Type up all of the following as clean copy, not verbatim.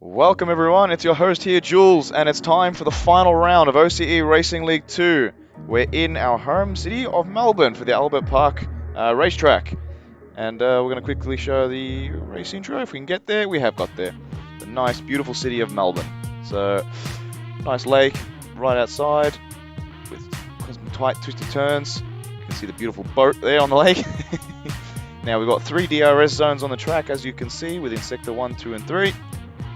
Welcome everyone, it's your host here, Jules, and it's time for the final round of OCE Racing League 2. We're in our home city of Melbourne for the Albert Park racetrack. And we're going to quickly show the race intro. If we can get there, we have got there. The nice, beautiful city of Melbourne. So, nice lake right outside with some tight, twisty turns. You can see the beautiful boat there on the lake. Now we've got 3 DRS zones on the track, as you can see, within sector 1, 2 and 3.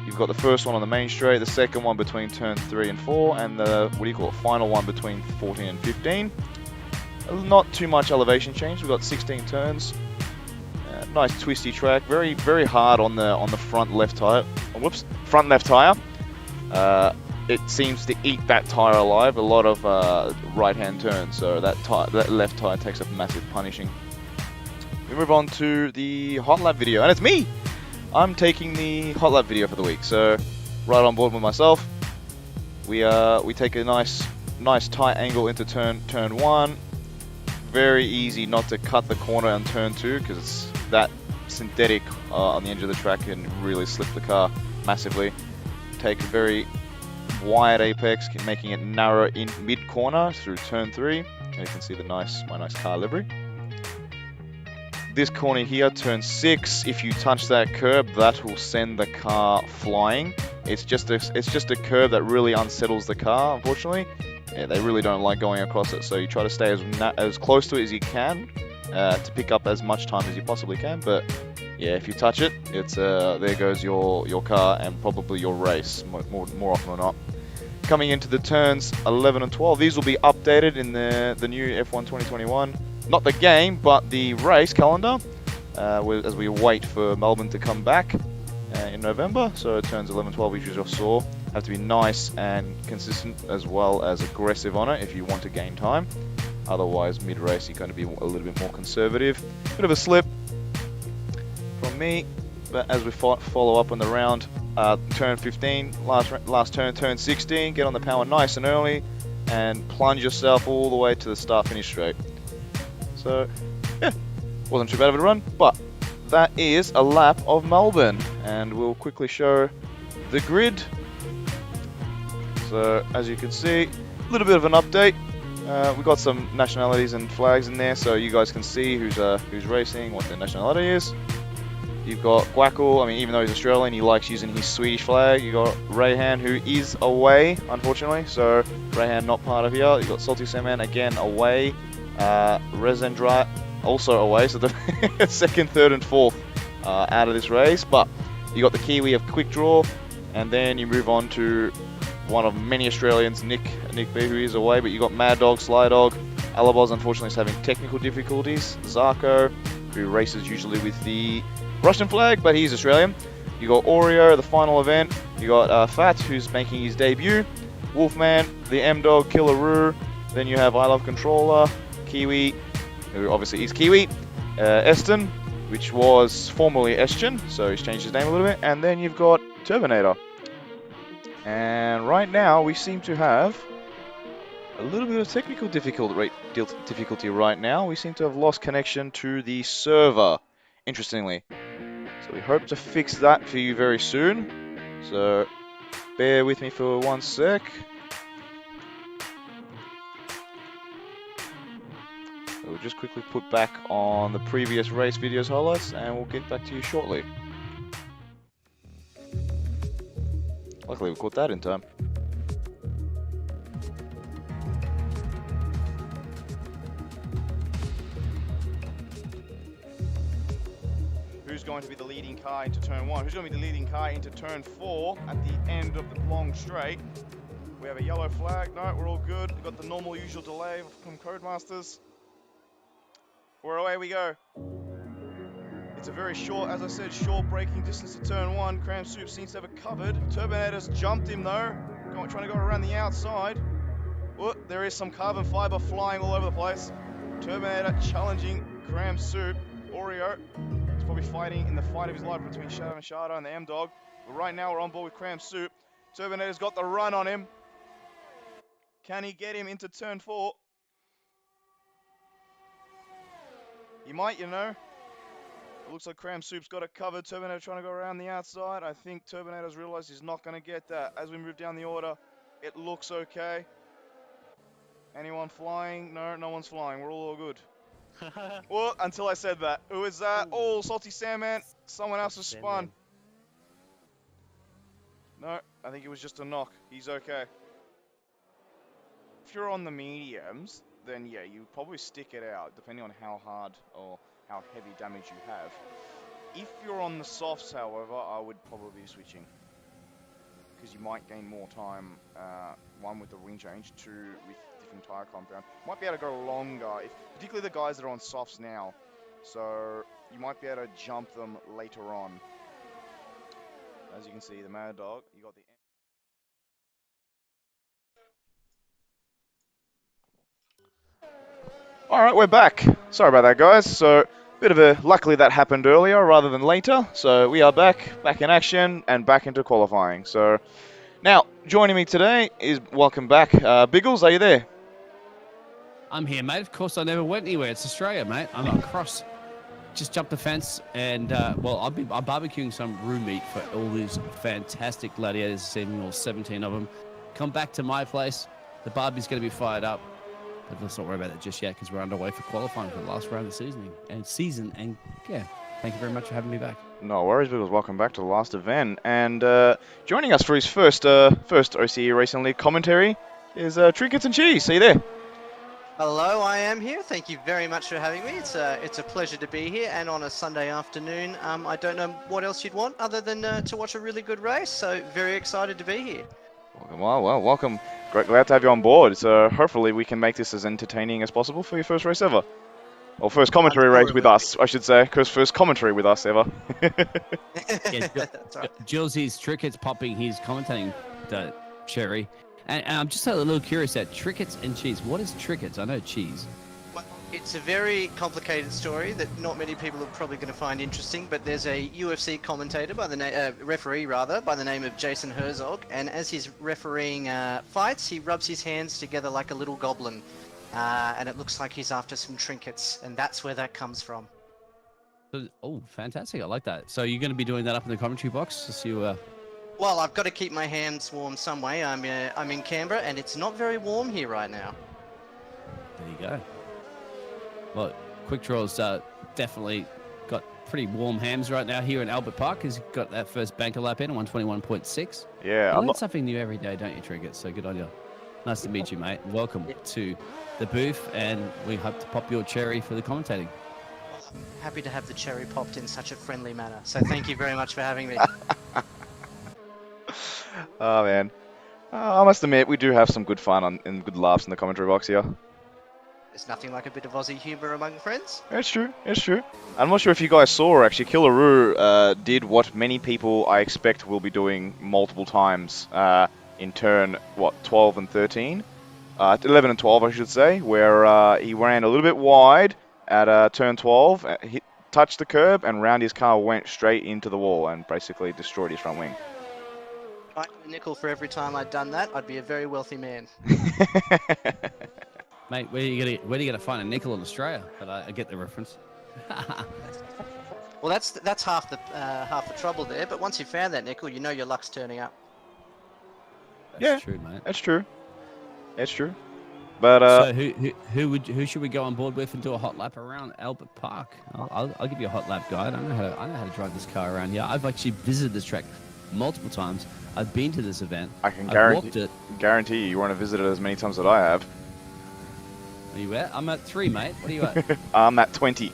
You've got the first one on the main straight, the second one between turns 3 and 4, and the, final one between 14 and 15. Not too much elevation change, we've got 16 turns. nice twisty track. Very, very hard on the front left tire. Oh, whoops, front left tire. It seems to eat that tire alive. A lot of right-hand turns, so that left tire takes a massive punishing. We move on to the hot lap video, and it's me. I'm taking the hot lap video for the week, so right on board with myself. We take a nice tight angle into turn 1. Very easy not to cut the corner on turn 2 because it's that synthetic on the edge of the track can really slip the car massively. Take a very wide apex, making it narrow in mid corner through turn 3. And you can see my nice car livery. This corner here, turn 6, if you touch that curb, that will send the car flying. It's just a curb that really unsettles the car, unfortunately. Yeah, they really don't like going across it, so you try to stay as close to it as you can to pick up as much time as you possibly can. But yeah, if you touch it, it's there goes your car and probably your race more often than not. Coming into the turns 11 and 12, these will be updated in the new F1 2021. Not the game, but the race calendar, as we wait for Melbourne to come back in November. So turns 11 and 12, which you just saw, have to be nice and consistent as well as aggressive on it if you want to gain time. Otherwise, mid-race, you're going to be a little bit more conservative. Bit of a slip from me, but as we follow up on the round, turn 15, last turn 16, get on the power nice and early, and plunge yourself all the way to the start-finish straight. So, yeah, wasn't too bad of a run, but that is a lap of Melbourne, and we'll quickly show the grid. So, as you can see, a little bit of an update. We've got some nationalities and flags in there, so you guys can see who's racing, what their nationality is. You've got Guackle, I mean, even though he's Australian, he likes using his Swedish flag. You've got Rayhan, who is away, unfortunately, so Rayhan not part of here. You've got Salty Salmon, again, away. Resendra also away, so the second, third, and fourth out of this race. But you got the Kiwi of Quick Draw, and then you move on to one of many Australians, Nick B, who is away. But you got Mad Dog, Sly Dog, Alaboz, unfortunately, is having technical difficulties. Zarko, who races usually with the Russian flag, but he's Australian. You got Oreo, the final event. You got Fat, who's making his debut. Wolfman, the M Dog, Killaroo. Then you have I Love Controller. Kiwi, who obviously is Kiwi, Eston, which was formerly Eston, so he's changed his name a little bit, and then you've got Turbinator. And right now we seem to have a little bit of technical difficulty right now. We seem to have lost connection to the server, interestingly. So we hope to fix that for you very soon. So bear with me for 1 sec. We'll just quickly put back on the previous race videos highlights and we'll get back to you shortly. Luckily we caught that in time. Who's going to be the leading car into turn 1? Who's going to be the leading car into turn 4 at the end of the long straight? We have a yellow flag. No, we're all good. We've got the normal usual delay from Codemasters. We're away we go. It's a very short, as I said, short braking distance to turn 1. Cram Soup seems to have it covered. Turbinator's jumped him though, trying to go around the outside. Oh, there is some carbon fiber flying all over the place. Turbinator challenging Cram Soup. Oreo is probably fighting in the fight of his life between Shadow and Shadow and the M-Dog. But right now we're on board with Cram Soup. Turbinator's got the run on him. Can he get him into turn 4? He might, you know. It looks like Cram Soup's got it covered. Turbinator trying to go around the outside. I think Turbinator's realized he's not going to get that. As we move down the order, it looks okay. Anyone flying? No, no one's flying. We're all good. Well, until I said that. Who is that? Oh, Salty Sandman. Someone else has spun. No, I think it was just a knock. He's okay. If you're on the mediums, then yeah, you probably stick it out, depending on how hard or how heavy damage you have. If you're on the softs, however, I would probably be switching. Because you might gain more time, one with the ring change, two with different tyre compound. Might be able to go longer, particularly the guys that are on softs now. So you might be able to jump them later on. As you can see, the Mad Dog, you got the... Alright, we're back. Sorry about that, guys. So, luckily that happened earlier rather than later. So, we are back in action, and back into qualifying. So, now, joining me today is, welcome back, Biggles, are you there? I'm here, mate. Of course, I never went anywhere. It's Australia, mate. I'm across. Just jumped the fence, and I'm barbecuing some roux meat for all these fantastic gladiators this evening, all 17 of them. Come back to my place. The barbie's going to be fired up. But let's not worry about it just yet, because we're underway for qualifying for the last round of the season. And yeah, thank you very much for having me back. No worries, Biggles. Welcome back to the last event. And joining us for his first OCE Racing League commentary is Trinkets and Cheese. See you there. Hello, I am here. Thank you very much for having me. It's a pleasure to be here, and on a Sunday afternoon. I don't know what else you'd want other than to watch a really good race. So very excited to be here. Well, welcome. Glad to have you on board. So hopefully we can make this as entertaining as possible for your first race ever. Or first commentary race with us, I should say, because first commentary with us ever. Yeah, That's right. Jillsy's Trickets popping his commentating cherry. And I'm just a little curious at Trickets and Cheese. What is Trickets? I know cheese. Well, it's a very complicated story that not many people are probably going to find interesting. But there's a UFC commentator by the referee by the name of Jason Herzog, and as he's refereeing fights, he rubs his hands together like a little goblin, and it looks like he's after some trinkets, and that's where that comes from. Oh, fantastic! I like that. So you're going to be doing that up in the commentary box, just you. Well, I've got to keep my hands warm some way. I'm in Canberra, and it's not very warm here right now. There you go. Well, Quick Draw's definitely got pretty warm hams right now here in Albert Park. He's got that first banker lap in, 121.6. Yeah, you learn something new every day, don't you, Trinkets? So good on you. Nice to meet you, mate. Welcome to the booth, and we hope to pop your cherry for the commentating. Happy to have the cherry popped in such a friendly manner. So thank you very much for having me. Oh man, I must admit we do have some good fun and good laughs in the commentary box here. There's nothing like a bit of Aussie humour among friends. It's true. I'm not sure if you guys saw, actually, Killaroo did what many people I expect will be doing multiple times in turn 12 and 13, 11 and 12 I should say, where he ran a little bit wide at turn 12, touched the curb, and round his car went straight into the wall and basically destroyed his front wing. If I had a nickel for every time I'd done that, I'd be a very wealthy man. Mate, where are you gonna find a nickel in Australia? But I get the reference. Well, that's half the trouble there. But once you've found that nickel, you know your luck's turning up. That's true, mate. That's true. But so who should we go on board with and do a hot lap around Albert Park? I'll give you a hot lap guide. I know how to drive this car around here. I've actually visited this track multiple times. I've been to this event. I can guarantee you want to visit it as many times as I have. Are you at? I'm at 3, mate. What are you at? I'm at 20.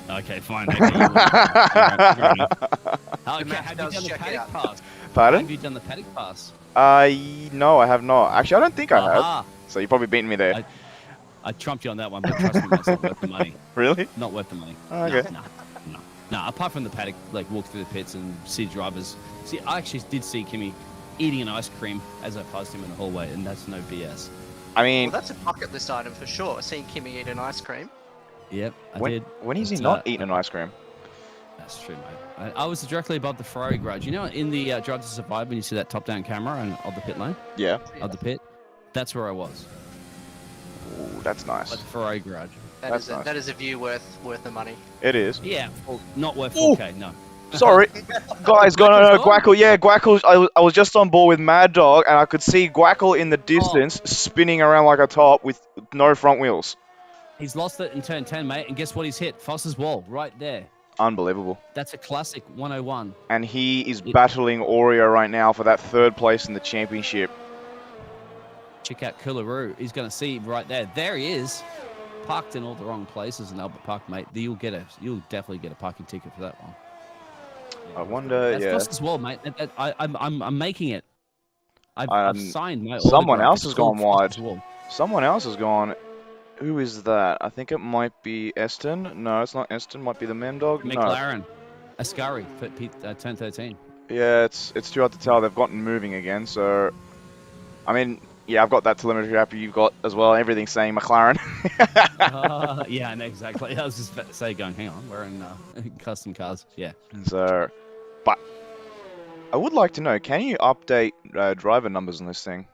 Okay, fine. Okay, have you done the paddock pass? Pardon? Have you done the paddock pass? No, I have not. Actually, I don't think I have. So you're probably beating me there. I trumped you on that one, but trust me, that's not worth the money. Really? Not worth the money. Oh, okay. No, apart from the paddock, like walk through the pits and see drivers. See, I actually did see Kimmy eating an ice cream as I passed him in the hallway, and that's no BS. I mean... Well, that's a bucket list item for sure, seeing Kimmy eat an ice cream. Yep, I did. When is he not eating an ice cream? That's true, mate. I was directly above the Ferrari garage. You know, in the Drive to Survive, when you see that top-down camera of the pit lane? Yeah. Of the pit? That's where I was. Ooh, that's nice. At the Ferrari garage. That is a view worth the money. It is. Yeah, well, not worth 4K, no. Sorry, guys, no, Guackle. Yeah, Guackle. I was just on board with Mad Dog, and I could see Guackle in the distance spinning around like a top with no front wheels. He's lost it in turn 10, mate, and guess what he's hit? Foss's wall, right there. Unbelievable. That's a classic 101. And he is battling Oreo right now for that 3rd place in the championship. Check out Killaroo. He's going to see right there. There he is. Parked in all the wrong places in Albert Park, mate. You'll definitely get a parking ticket for that one. I wonder, That's Foster's wall, mate. I'm making it. I've signed my Someone autograph. else has gone wide. Someone else has gone Who is that? I think it might be Eston. No, it's not Eston. Might be the Memdog. No. McLaren. Ascari for turn 13. Yeah, it's too hard to tell. They've gotten moving again, so I mean, yeah, I've got that telemetry app you've got as well. Everything's saying McLaren. Yeah, no, exactly. I was just about to say, hang on, we're in custom cars. Yeah. So, but I would like to know, can you update driver numbers on this thing?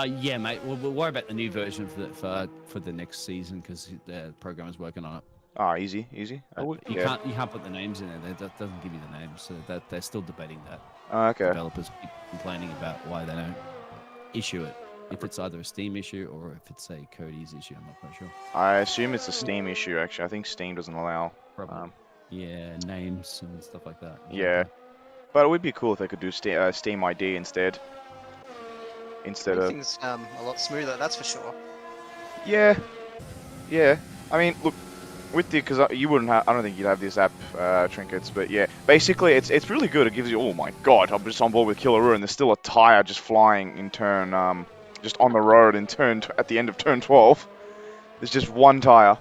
Yeah, mate. We'll worry about the new version for the next season because the programmer's working on it. Ah, easy. You can't put the names in there. That doesn't give you the names, so they're still debating that. Okay. Developers keep complaining about why they don't issue it. If it's either a Steam issue or if it's a Cody's issue, I'm not quite sure. I assume it's a Steam issue, actually. I think Steam doesn't allow. Probably. Yeah, names and stuff like that. Yeah. But it would be cool if they could do Steam ID instead. Instead of... Things a lot smoother, that's for sure. Yeah. I mean, look, with the, because you wouldn't have, I don't think you'd have this app, Trinkets, but yeah, basically it's really good. It gives you, oh my god, I'm just on board with Killaroo, and there's still a tire just flying in turn, just on the road in at the end of turn 12. There's just one tire.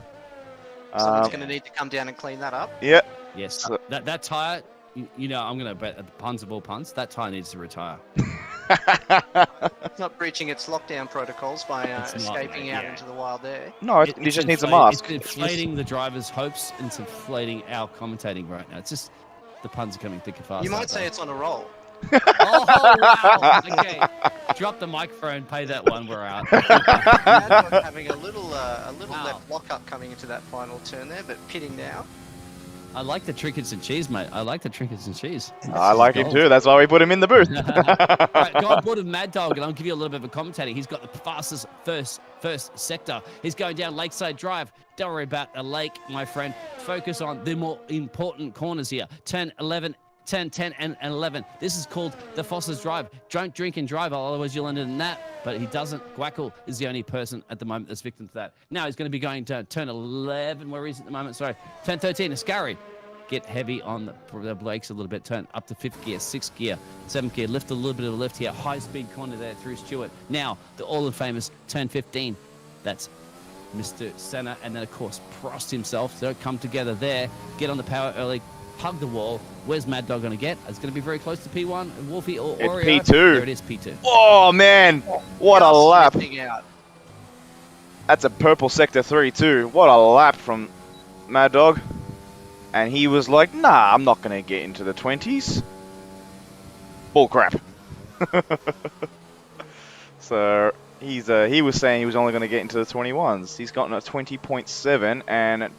Someone's going to need to come down and clean that up. Yeah. Yes. So, that tire, you know, I'm going to bet at the puns of all puns, that tire needs to retire. It's not breaching its lockdown protocols by escaping out into the wild air. No, it just needs a mask. It's inflating the driver's hopes and it's inflating our commentating right now. It's just the puns are coming thick and fast. You might say it's on a roll. Oh, wow. Okay. Drop the microphone, pay that one, we're out. Having a little left lock-up coming into that final turn there, but pitting now. I like the trinkets and cheese, mate. I like the trinkets and cheese. I like it too. That's why we put him in the booth. Right, go on board with Mad Dog, and I'll give you a little bit of a commentating. He's got the fastest first sector. He's going down Lakeside Drive. Don't worry about a lake, my friend. Focus on the more important corners here. Turn 11, 10, 10, and 11. This is called the Foster's Drive. Don't drink and drive, otherwise you'll end in that. But he doesn't. Guackle is the only person at the moment that's victim to that. Now he's going to be going to turn 11. Where is he at the moment? Sorry. Turn 13. Ascari. Get heavy on the brakes a little bit. Turn up to 5th gear, 6th gear, 7th gear. Lift a little bit of a lift here. High speed corner there through Stewart. Now the all-famous turn 15. That's Mr. Senna. And then, of course, Prost himself. So come together there. Get on the power early. Hug the wall. Where's Mad Dog going to get? It's going to be very close to P1. Wolfie or Oreo. It's P2. There it is, P2. Oh, man. What a lap. Out. That's a purple sector 3, too. What a lap from Mad Dog. And he was like, nah, I'm not going to get into the 20s. Bull crap. So, he was saying he was only going to get into the 21s. He's gotten a 20.7 and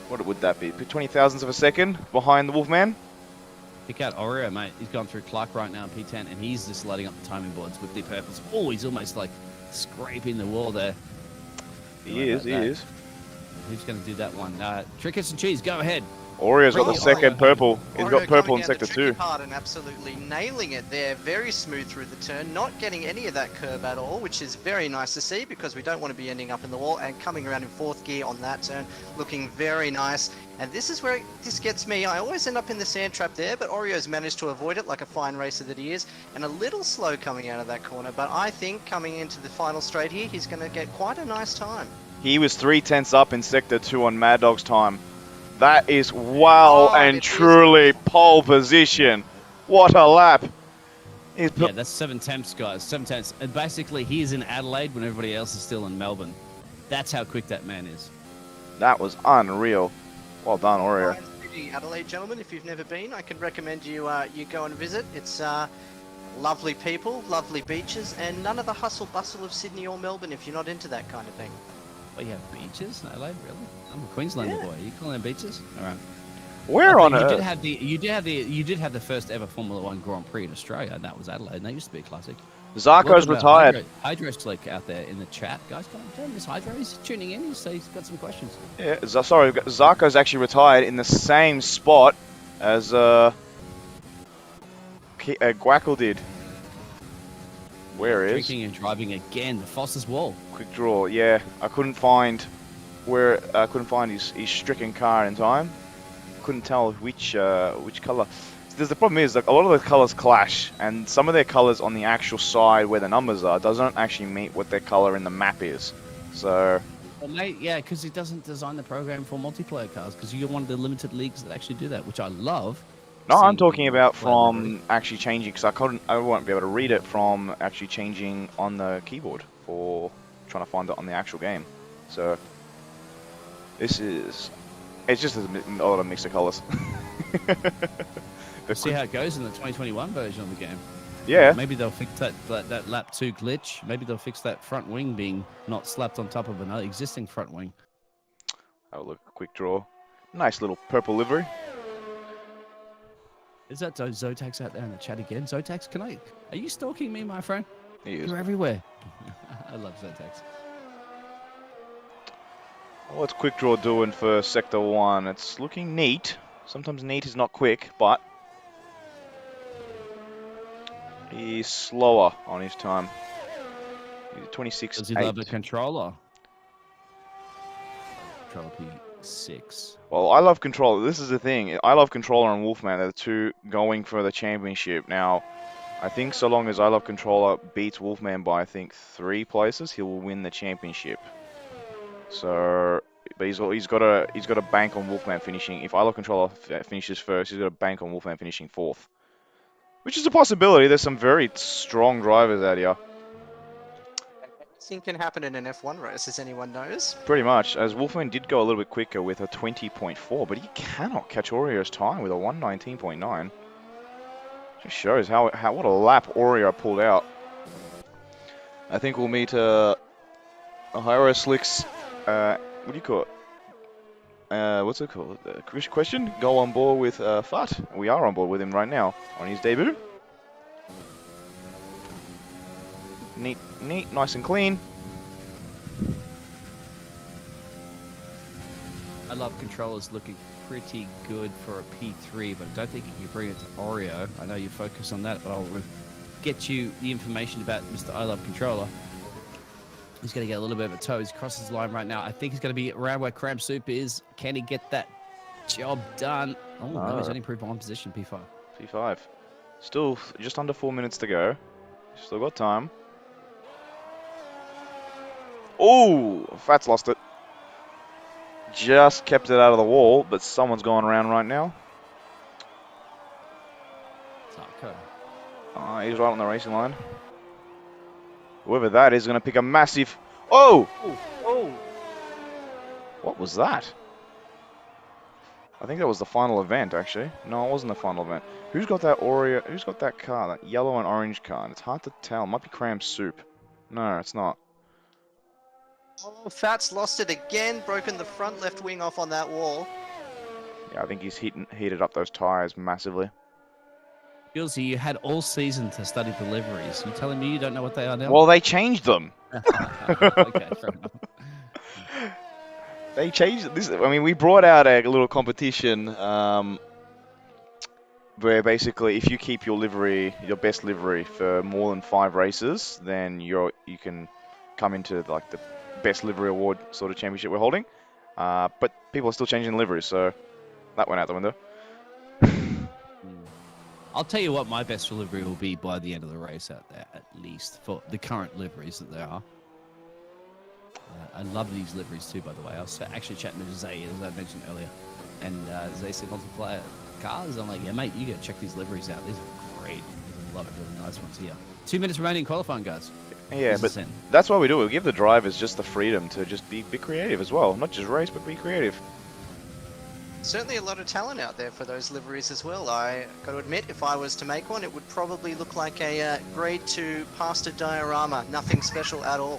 what would that be? 20 thousandths of a second behind the Wolfman. Pick out Oreo, mate. He's gone through Clark right now in P10, and he's just lighting up the timing boards with the purpose. Oh, he's almost like scraping the wall there. He is. Who's going to do that one? Trinkets and cheese, go ahead. Oreo's got the second purple. He's got purple in sector 2. Part and absolutely nailing it there. Very smooth through the turn, not getting any of that curb at all, which is very nice to see because we don't want to be ending up in the wall. And coming around in 4th gear on that turn, looking very nice. And this is where this gets me. I always end up in the sand trap there, but Oreo's managed to avoid it like a fine racer that he is. And a little slow coming out of that corner, but I think coming into the final straight here, he's going to get quite a nice time. He was 3/10 up in sector 2 on Mad Dog's time. That is well and truly pole position. What a lap. Yeah, that's 7 tenths, guys. 7 tenths. And basically, he's in Adelaide when everybody else is still in Melbourne. That's how quick that man is. That was unreal. Well done, Oreo. Adelaide, gentlemen, if you've never been, I can recommend you go and visit. It's lovely people, lovely beaches, and none of the hustle bustle of Sydney or Melbourne if you're not into that kind of thing. Oh, you have beaches in Adelaide, really? I'm a Queenslander boy. Are you calling them beaches? All right. Where on earth? You did have the first ever Formula One Grand Prix in Australia, and that was Adelaide. And that used to be a classic. Zarko's retired. Hydro's like out there in the chat, guys. Come on, Miss Hydro, he's tuning in. He's got some questions. Yeah, sorry, Zarko's actually retired in the same spot as Guackle did. Where is? Drinking and driving again. The Foster's Wall. Quick draw. Yeah, I couldn't find his stricken car in time. Couldn't tell which color. The problem is like a lot of the colors clash, and some of their colors on the actual side where the numbers are doesn't actually meet what their color in the map is. So, Well, mate, yeah, because he doesn't design the program for multiplayer cars, because you're one of the limited leagues that actually do that, which I love. no, I'm seeing talking the about multiplayer livery. from actually changing, because I won't be able to read it from actually changing on the keyboard for trying to find it on the actual game. So, it's just a lot of mix of colors. We'll see how it goes in the 2021 version of the game. Yeah. Maybe they'll fix that lap 2 glitch. Maybe they'll fix that front wing being not slapped on top of another existing front wing. Have a look, quick draw. Nice little purple livery. Is that Zotax out there in the chat again? Zotax, are you stalking me, my friend? He is. You're everywhere. I love Zotax. What's quick draw doing for sector 1? It's looking neat. Sometimes neat is not quick, but he's slower on his time. He's 26. Does he love the controller? Controller P6. Well, I love controller. This is the thing. I love controller and Wolfman. They're the two going for the championship. Now, I think so long as I love controller beats Wolfman by I think 3 places, he will win the championship. So, but he's got a bank on Wolfman finishing. If I love controller finishes first, he's got a bank on Wolfman finishing 4th, which is a possibility. There's some very strong drivers out here. Anything can happen in an F1 race, as anyone knows. Pretty much, as Wolfman did go a little bit quicker with a 20.4, but he cannot catch Oreo's time with a 119.9. Just shows how what a lap Oreo pulled out. I think we'll meet a Hyro Slicks. What do you call it? What's it called? Question? Go on board with Fat. We are on board with him right now on his debut. Neat, nice and clean. I love controllers looking pretty good for a P3, but I don't think you can bring it to Oreo. I know you focus on that, but I'll get you the information about Mr. I Love Controller. He's going to get a little bit of a toe. He's crosses the line right now. I think he's going to be around where Cram Soup is. Can he get that job done? Oh, no, he's only improved by 1 position, P5. P5. Still just under 4 minutes to go. Still got time. Oh, Fat's lost it. Just kept it out of the wall, but someone's going around right now. Zarko. He's right on the racing line. Whoever that is going to pick a massive... Oh! Oh! What was that? I think that was the final event, actually. No, it wasn't the final event. Who's got that Oreo? Who's got that car? That yellow and orange car? And it's hard to tell. It might be Cram Soup. No, it's not. Oh, Fat's lost it again, broken the front left wing off on that wall. Yeah, I think he's heated up those tyres massively. Gilsey, you had all season to study deliveries. You telling me you don't know what they are now? Well, they changed them. Okay, fair enough. They changed this. I mean, we brought out a little competition where basically, if you keep your livery, your best livery for more than 5 races, then you can come into like the best livery award sort of championship we're holding. But people are still changing the liveries, so that went out the window. I'll tell you what my best livery will be by the end of the race out there, at least, for the current liveries that there are. I love these liveries too, by the way. I was actually chatting to Zay, as I mentioned earlier. And Zay said multiplayer cars. I'm like, yeah, mate, you got to check these liveries out. These are great. There's a lot of really nice ones here. 2 minutes remaining in qualifying, guys. Yeah, but that's why we do it. We give the drivers just the freedom to just be creative as well. Not just race, but be creative. Certainly a lot of talent out there for those liveries as well. I got to admit, if I was to make one, it would probably look like a grade 2 pasta diorama. Nothing special at all.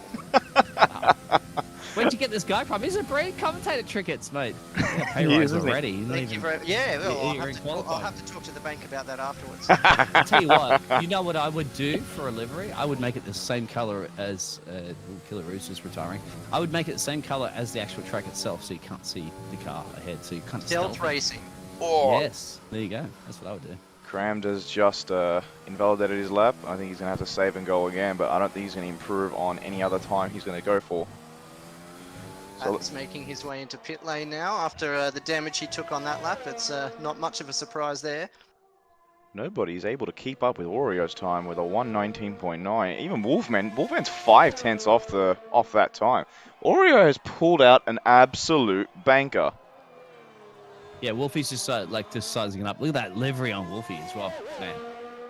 Where'd you get this guy from? He's a great commentator trickets, mate. Pay rise already. Thank you very much. Yeah, well, I'll have to talk to the bank about that afterwards. I'll tell you what, you know what I would do for a livery? I would make it the same color as Killer Rooster's retiring. I would make it the same color as the actual track itself, so you can't see the car ahead, so you can't Stealth racing. Oh. Yes, there you go. That's what I would do. Cram has just invalidated his lap. I think he's going to have to save and go again, but I don't think he's going to improve on any other time he's going to go for. So Pat's making his way into pit lane now after the damage he took on that lap. It's not much of a surprise there. nobody's able to keep up with Oreo's time with a 119.9. Even Wolfman's 5/10 off that time. Oreo has pulled out an absolute banker. Yeah, Wolfie's just just sizing it up. Look at that livery on Wolfie as well, man.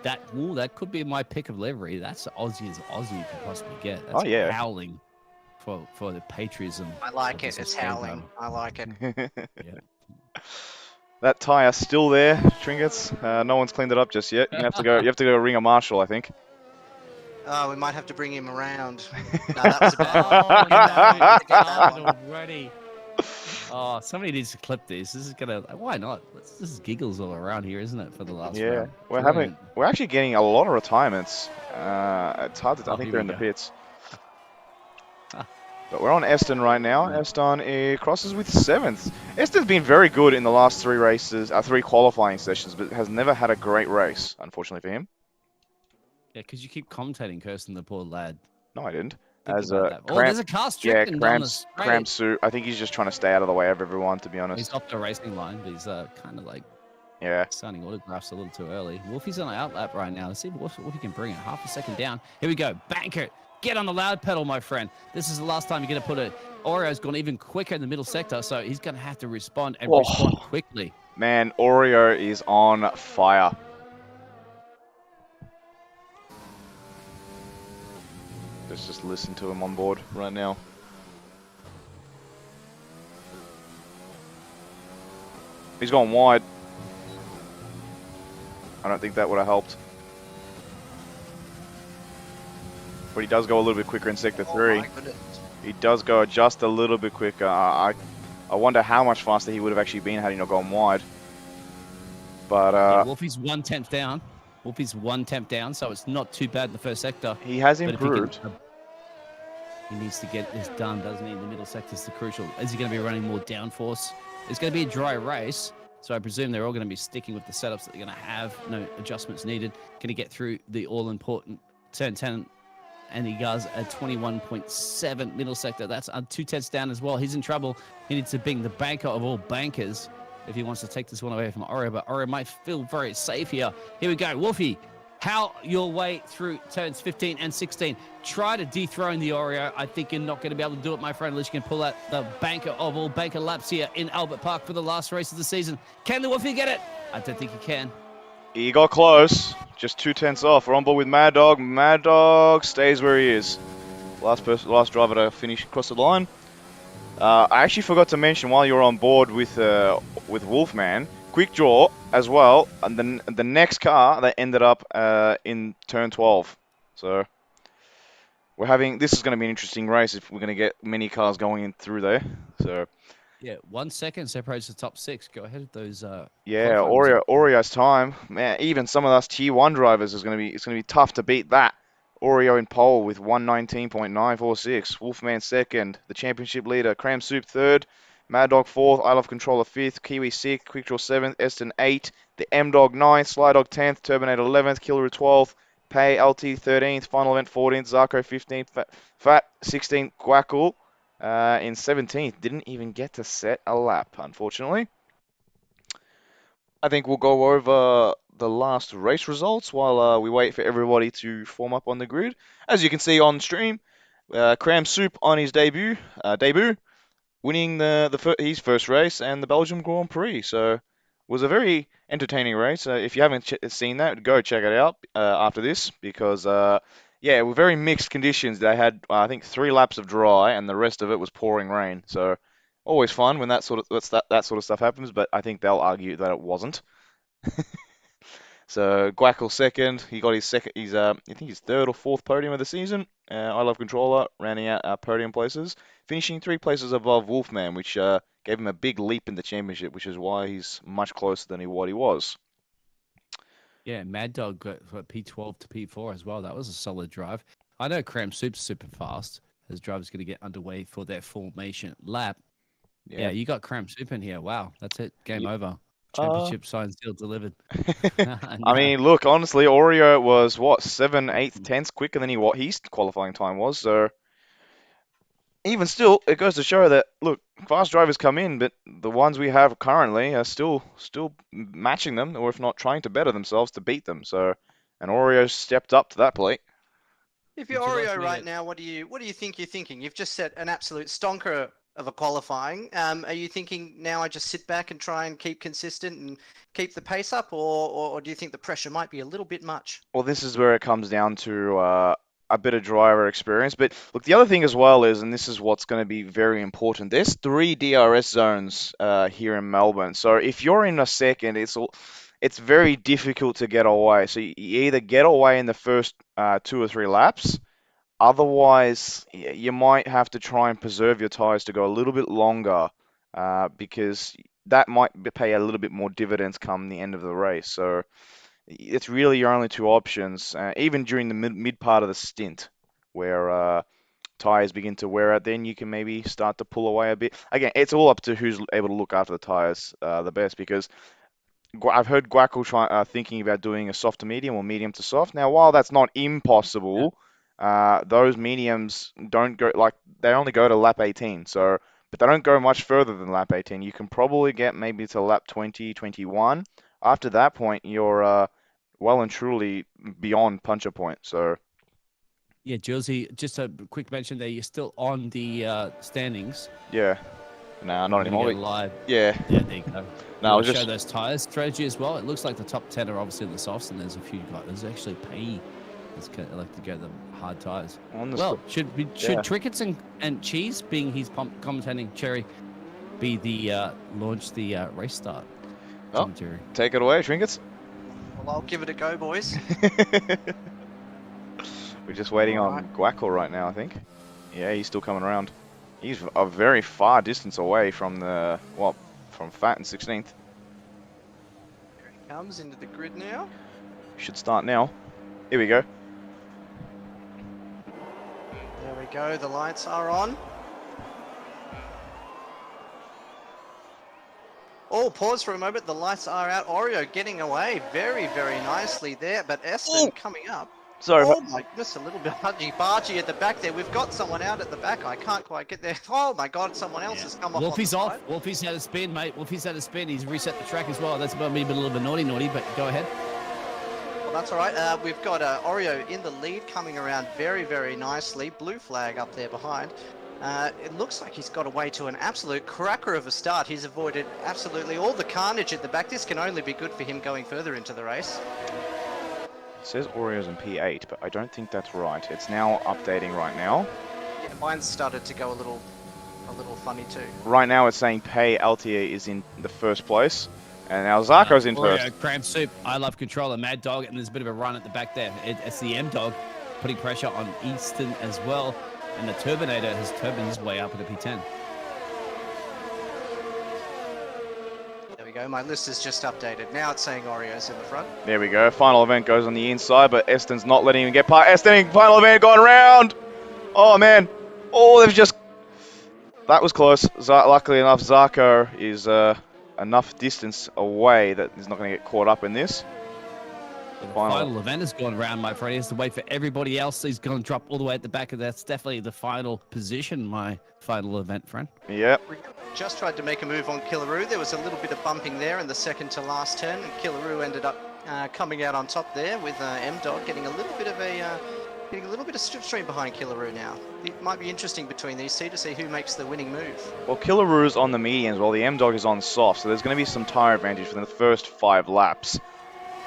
That could be my pick of livery. That's Aussie as Aussie you could possibly get. That's howling for the patriotism. I like it. It's howling. I like it. Yeah. That tire still there, Trinkets. No one's cleaned it up just yet. You have to go ring a marshal, I think. Oh, we might have to bring him around. No, that was a bad one. Already. Oh, somebody needs to clip this. This is gonna. Why not? This is giggles all around here, isn't it? For the last round. We're actually getting a lot of retirements. It's hard to. I think they're in the pits. But we're on Eston right now. Eston crosses with 7th. Eston's been very good in the last 3 races, 3 qualifying sessions, but has never had a great race, unfortunately for him. Yeah, because you keep commentating, cursing the poor lad. No, I didn't. There's a car stricken down the straight. Cram suit. I think he's just trying to stay out of the way of everyone, to be honest. He's off the racing line, but he's kind of like signing autographs a little too early. Wolfie's on an outlap right now. Let's see what he can bring it. Half a second down. Here we go. Bank it. Get on the loud pedal, my friend. This is the last time you're going to put it. Oreo's gone even quicker in the middle sector, so he's going to have to respond and respond quickly. Man, Oreo is on fire. Let's just listen to him on board right now. He's gone wide. I don't think that would have helped. But he does go a little bit quicker in Sector 3. He does go just a little bit quicker. I wonder how much faster he would have actually been had he not gone wide. But Wolfie's 1/10 down. Wolfie's 1/10 down, so it's not too bad in the first sector. He has improved. He needs to get this done, doesn't he? The middle sector is the crucial. Is he going to be running more downforce? It's going to be a dry race, so I presume they're all going to be sticking with the setups that they're going to have. No adjustments needed. Going to get through the all-important turn 10, and he does a 21.7 middle sector. That's 2/10 down as well. He's in trouble. He needs to bring the banker of all bankers if he wants to take this one away from Oreo, but Oreo might feel very safe here. Here we go. Wolfie, how your way through turns 15 and 16. Try to dethrone the Oreo. I think you're not going to be able to do it, my friend, unless you can pull out the banker of all banker laps here in Albert Park for the last race of the season. Can the Wolfie get it? I don't think he can. He got close. Just 2/10 off. We're on board with Mad Dog. Mad Dog stays where he is. Last driver to finish across the line. I actually forgot to mention while you were on board with Wolfman, quick draw as well, and then the next car they ended up in turn 12. So this is going to be an interesting race if we're going to get many cars going in through there. So yeah, 1 second separates the top 6. Go ahead with those. Oreo's time, man. Even some of us Tier 1 drivers it's going to be tough to beat that. Oreo in pole with 119.946. Wolfman second. The championship leader. Cram Soup third. Mad Dog 4th. I Love Controller 5th. Kiwi 6th. Quick Draw 7th. Eston 8th. The M Dog 9th. Sly Dog 10th. Turbinator 11th. Killer 12th. Pay LT 13th. Final Event 14th. Zarko 15th. Fat 16th. Guackle in 17th. Didn't even get to set a lap, unfortunately. I think we'll go over the last race results while we wait for everybody to form up on the grid. As you can see on stream, Cram Soup on his debut, winning his first race and the Belgium Grand Prix. So it was a very entertaining race. If you haven't seen that, go check it out after this because it were very mixed conditions. They had I think 3 laps of dry and the rest of it was pouring rain. So always fun when that sort of stuff happens, but I think they'll argue that it wasn't. So Guackle second, he got his I think his 3rd or 4th podium of the season. I Love Controller rounding out our podium places, finishing 3 places above Wolfman, which gave him a big leap in the championship, which is why he's much closer than what he was. Yeah, Mad Dog got P12 to P4 as well. That was a solid drive. I know Cram Soup's super fast. As drivers going to get underway for their formation lap. Yeah, you got Cram Soup in here. Wow, that's it. Game over. Championship sign still delivered. I mean, look, honestly, Oreo was 7, 8, 10 quicker than his qualifying time was. So even still, it goes to show that, look, fast drivers come in, but the ones we have currently are still matching them, or if not trying to better themselves to beat them. So, and Oreo stepped up to that plate. If you're Would you like Oreo me right to- now, what do you think you're thinking? You've just set an absolute stonker of a qualifying. Are you thinking now I just sit back and try and keep consistent and keep the pace up, or do you think the pressure might be a little bit much? Well, this is where it comes down to a bit of driver experience. But look, the other thing as well is, and this is what's going to be very important, there's 3 DRS zones here in Melbourne. So if you're in a second, it's very difficult to get away. So you either get away in the first 2 or 3 laps. Otherwise, you might have to try and preserve your tyres to go a little bit longer because that might pay a little bit more dividends come the end of the race. So it's really your only 2 options, even during the mid part of the stint, where tires begin to wear out. Then you can maybe start to pull away a bit. Again, it's all up to who's able to look after the tires the best. Because I've heard Guacal thinking about doing a soft to medium or medium to soft. Now, while that's not impossible, those mediums don't go like they only go to lap 18. So, but they don't go much further than lap 18. You can probably get maybe to lap 20, 21. After that point, you're well and truly beyond puncher point. So Yeah, Josie, just a quick mention there. You're still on the standings. yeah, nah, not I'm gonna anymore. go live. Yeah, Yeah, there you go. no, I was Show just those tires strategy as well. It looks like the top 10 are obviously in the softs, and there's a few guys. There's actually P. That's kind of like to go the hard tires. on the Well, should yeah. Trickets and Cheese, being he's commentating Cherry, be the launch the race start Oh. commentary? Take it away, Trinkets. Well, I'll give it a go, boys. We're just waiting on Guacal right now, I think. Yeah, he's still coming around. He's a very far distance away from from Fat and 16th. Here he comes into the grid now. Should start now. Here we go. There we go. The lights are on. Oh, pause for a moment. The lights are out. Oreo getting away very, very nicely there. But Eston coming up. Sorry. Oh my goodness, a little bit pudgy-bargy at the back there. We've got someone out at the back. I can't quite get there. Oh my God, someone else has come off. Wolfie's on the off. side. Wolfie's had a spin, mate. Wolfie's had a spin. He's reset the track as well. That's about me a little bit naughty, but go ahead. Well, that's all right. We've got Oreo in the lead, coming around very, very nicely. Blue flag up there behind. It looks like he's got away to an absolute cracker of a start. He's avoided absolutely all the carnage at the back. This can only be good for him going further into the race. It says Oreo's in P8, but I don't think that's right. It's now updating right now. Yeah, mine's started to go a little funny too. Right now it's saying Pay Altier is in the first place, and now Zarko's in first. Oreo, Cramp Soup, I Love Controller, Mad Dog, and there's a bit of a run at the back there. It's the M Dog putting pressure on Easton as well, and the Turbinator has turbined his way up into P10. There we go. My list is just updated. Now it's saying Oreo's in the front. There we go. Final event goes on the inside, but Eston's not letting him get past. Eston, final event gone round. Oh man. Oh, they've just. That was close. Luckily enough, Zarko is enough distance away that he's not going to get caught up in this. The final event has gone round, my friend. He has to wait for everybody else. He's going to drop all the way at the back, and that's definitely the final position, my final event, friend. Yep. Just tried to make a move on Killaroo. There was a little bit of bumping there in the second to last turn, and Killaroo ended up coming out on top there with M-Dog getting a little bit of slipstream behind Killaroo now. It might be interesting between these two to see who makes the winning move. Well, Killaroo's on the mediums while the M-Dog is on soft, so there's going to be some tire advantage for the first 5 laps.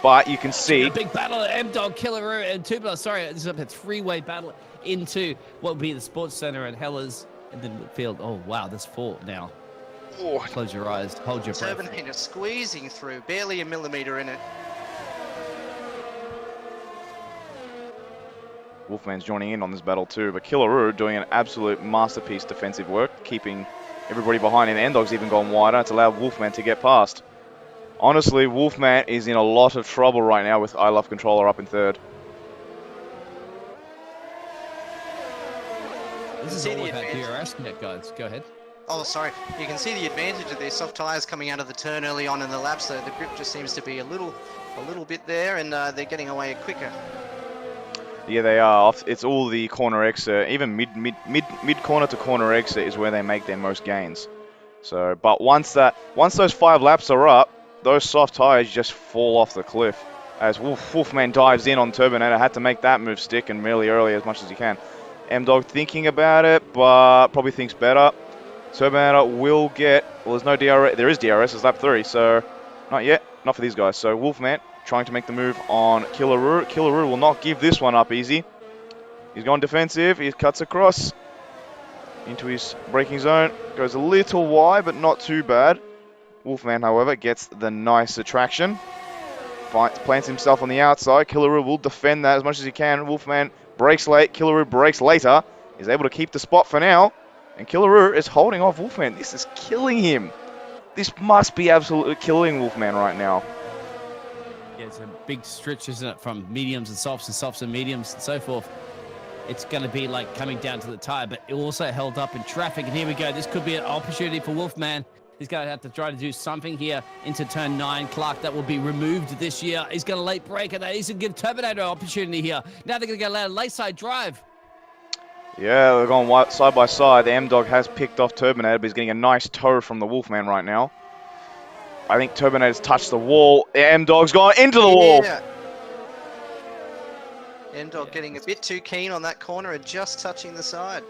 But you can see a big battle at M-Dog, Killaroo, and Tubular. Sorry, this is a 3-way battle into what would be the Sports Centre and Hellers, and then Whitfield. Oh, wow, there's 4 now. Oh. Close your eyes, hold your breath. Turbinator squeezing through, barely a millimetre in it. Wolfman's joining in on this battle too, but Killaroo doing an absolute masterpiece defensive work, keeping everybody behind, and M-Dog's even gone wider. It's allowed Wolfman to get past. Honestly, Wolfman is in a lot of trouble right now with I Love Controller up in third. This is all we've had DRS net, guys. Go ahead. Oh, sorry. You can see the advantage of their soft tyres coming out of the turn early on in the lap, so the grip just seems to be a little bit there, and they're getting away quicker. Yeah, they are. It's all the corner exit, even mid corner to corner exit is where they make their most gains. So, but once those 5 laps are up, those soft tires just fall off the cliff. As Wolfman dives in on Turbinator, had to make that move stick and really early as much as he can. M-Dog thinking about it, but probably thinks better. Turbinator will get, well, there's no DRS, there is DRS, it's lap 3, so not yet, not for these guys. So Wolfman trying to make the move on Killaroo. Killaroo will not give this one up easy. He's gone defensive, he cuts across into his braking zone, goes a little wide, but not too bad. Wolfman, however, gets the nice attraction. Plants himself on the outside. Killaroo will defend that as much as he can. Wolfman brakes late. Killaroo brakes later. He's able to keep the spot for now. And Killaroo is holding off Wolfman. This is killing him. This must be absolutely killing Wolfman right now. Yeah, it's a big stretch, isn't it? From mediums and softs and mediums and so forth. It's going to be like coming down to the tire, but it also held up in traffic. And here we go. This could be an opportunity for Wolfman. He's going to have to try to do something here into turn 9. Clark, that will be removed this year. He's going to late break, and he's going to give Turbinator an opportunity here. Now they're going to go a late side drive. Yeah, they're going side by side. The M-Dog has picked off Turbinator, but he's getting a nice tow from the Wolfman right now. I think Turbinator's touched the wall. The M-Dog's gone into the wall. M-Dog getting a bit too keen on that corner and just touching the side.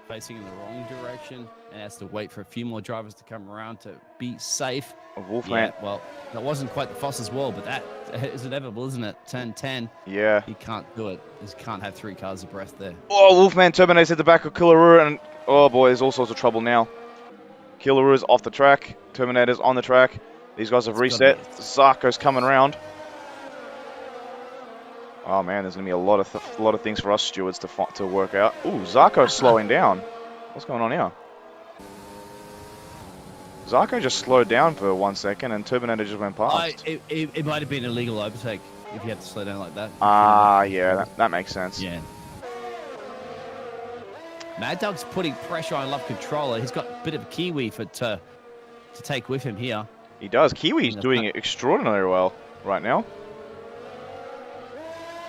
Facing in the wrong direction and has to wait for a few more drivers to come around to be safe. Wolfman. Yeah, well, that wasn't quite the Foster's wall, but that is inevitable, isn't it? Turn 10. Yeah. He can't do it. He can't have 3 cars of breath there. Oh, Wolfman Turbinator's hit the back of Killaroo, and oh boy, there's all sorts of trouble now. Killaroo's off the track. Terminator's on the track. These guys have reset. Zarko's coming around. Oh man, there's gonna be a lot of things for us stewards to work out. Ooh, Zarko's slowing down. What's going on here? Zarko just slowed down for 1 second, and Turbinator just went past. It might have been a legal overtake if you have to slow down like that. Ah, yeah, that makes sense. Yeah. Mad Dog's putting pressure on Love Controller. He's got a bit of a Kiwi to take with him here. He does. Kiwi's doing it extraordinarily well right now.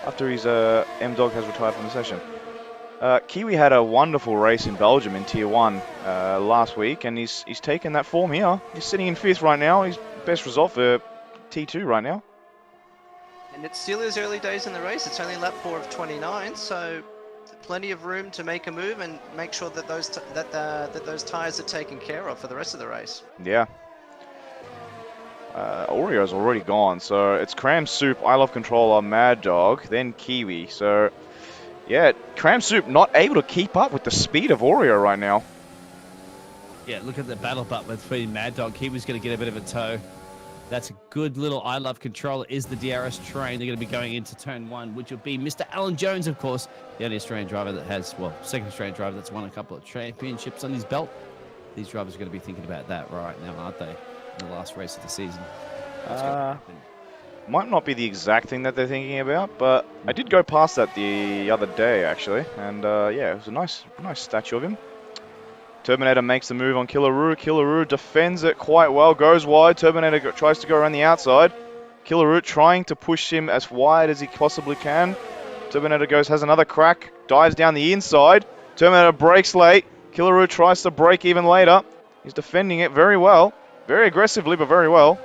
After his M-Dog has retired from the session. Kiwi had a wonderful race in Belgium in Tier 1 last week, and he's taken that form here. He's sitting in 5th right now. His best result for T2 right now. And it still is early days in the race. It's only lap 4 of 29, so plenty of room to make a move and make sure that those tires are taken care of for the rest of the race. Yeah. Oreo's already gone, so it's Cram Soup, I Love Controller, Mad Dog, then Kiwi. So, yeah, Cram Soup not able to keep up with the speed of Oreo right now. Yeah, look at the battle butt between Mad Dog. Kiwi's going to get a bit of a tow. That's a good little I Love Controller is the DRS train. They're going to be going into turn 1, which will be Mr. Alan Jones, of course, the only Australian driver that has, well, second Australian driver that's won a couple of championships on his belt. These drivers are going to be thinking about that right now, aren't they? In the last race of the season. Might not be the exact thing that they're thinking about, but I did go past that the other day, actually. And, yeah, it was a nice statue of him. Turbinator makes the move on Killaroo. Killaroo defends it quite well, goes wide. Turbinator tries to go around the outside. Killaroo trying to push him as wide as he possibly can. Turbinator has another crack, dives down the inside. Turbinator brakes late. Killaroo tries to brake even later. He's defending it very well. Very aggressively, but very well.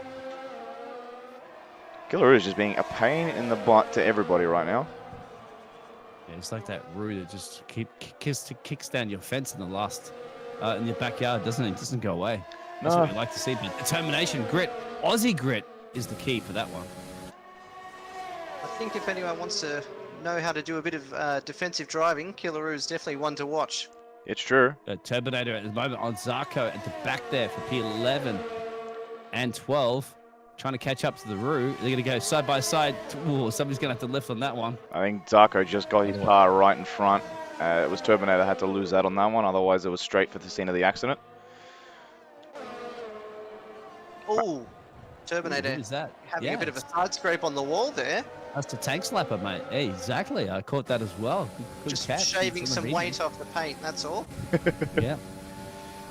Killaroo is just being a pain in the butt to everybody right now. Yeah, it's like that Roo that just kicks down your fence in the last... in your backyard, doesn't it? It doesn't go away. That's what we like to see. But determination, grit, Aussie grit is the key for that one. I think if anyone wants to know how to do a bit of defensive driving, Killaroo is definitely one to watch. It's true. Turbinator at the moment on Zarko at the back there for P11 and 12. Trying to catch up to the Roo. They're going to go side by side. Ooh, somebody's going to have to lift on that one. I think Zarko just got his car right in front. It was Turbinator that had to lose out on that one. Otherwise, it was straight for the scene of the accident. Oh, Turbinator Who is that? having a bit of a side scrape on the wall there. That's the tank slapper, mate. Hey, exactly. I caught that as well. Good Just catch. shaving some weight off the paint, that's all. Yeah.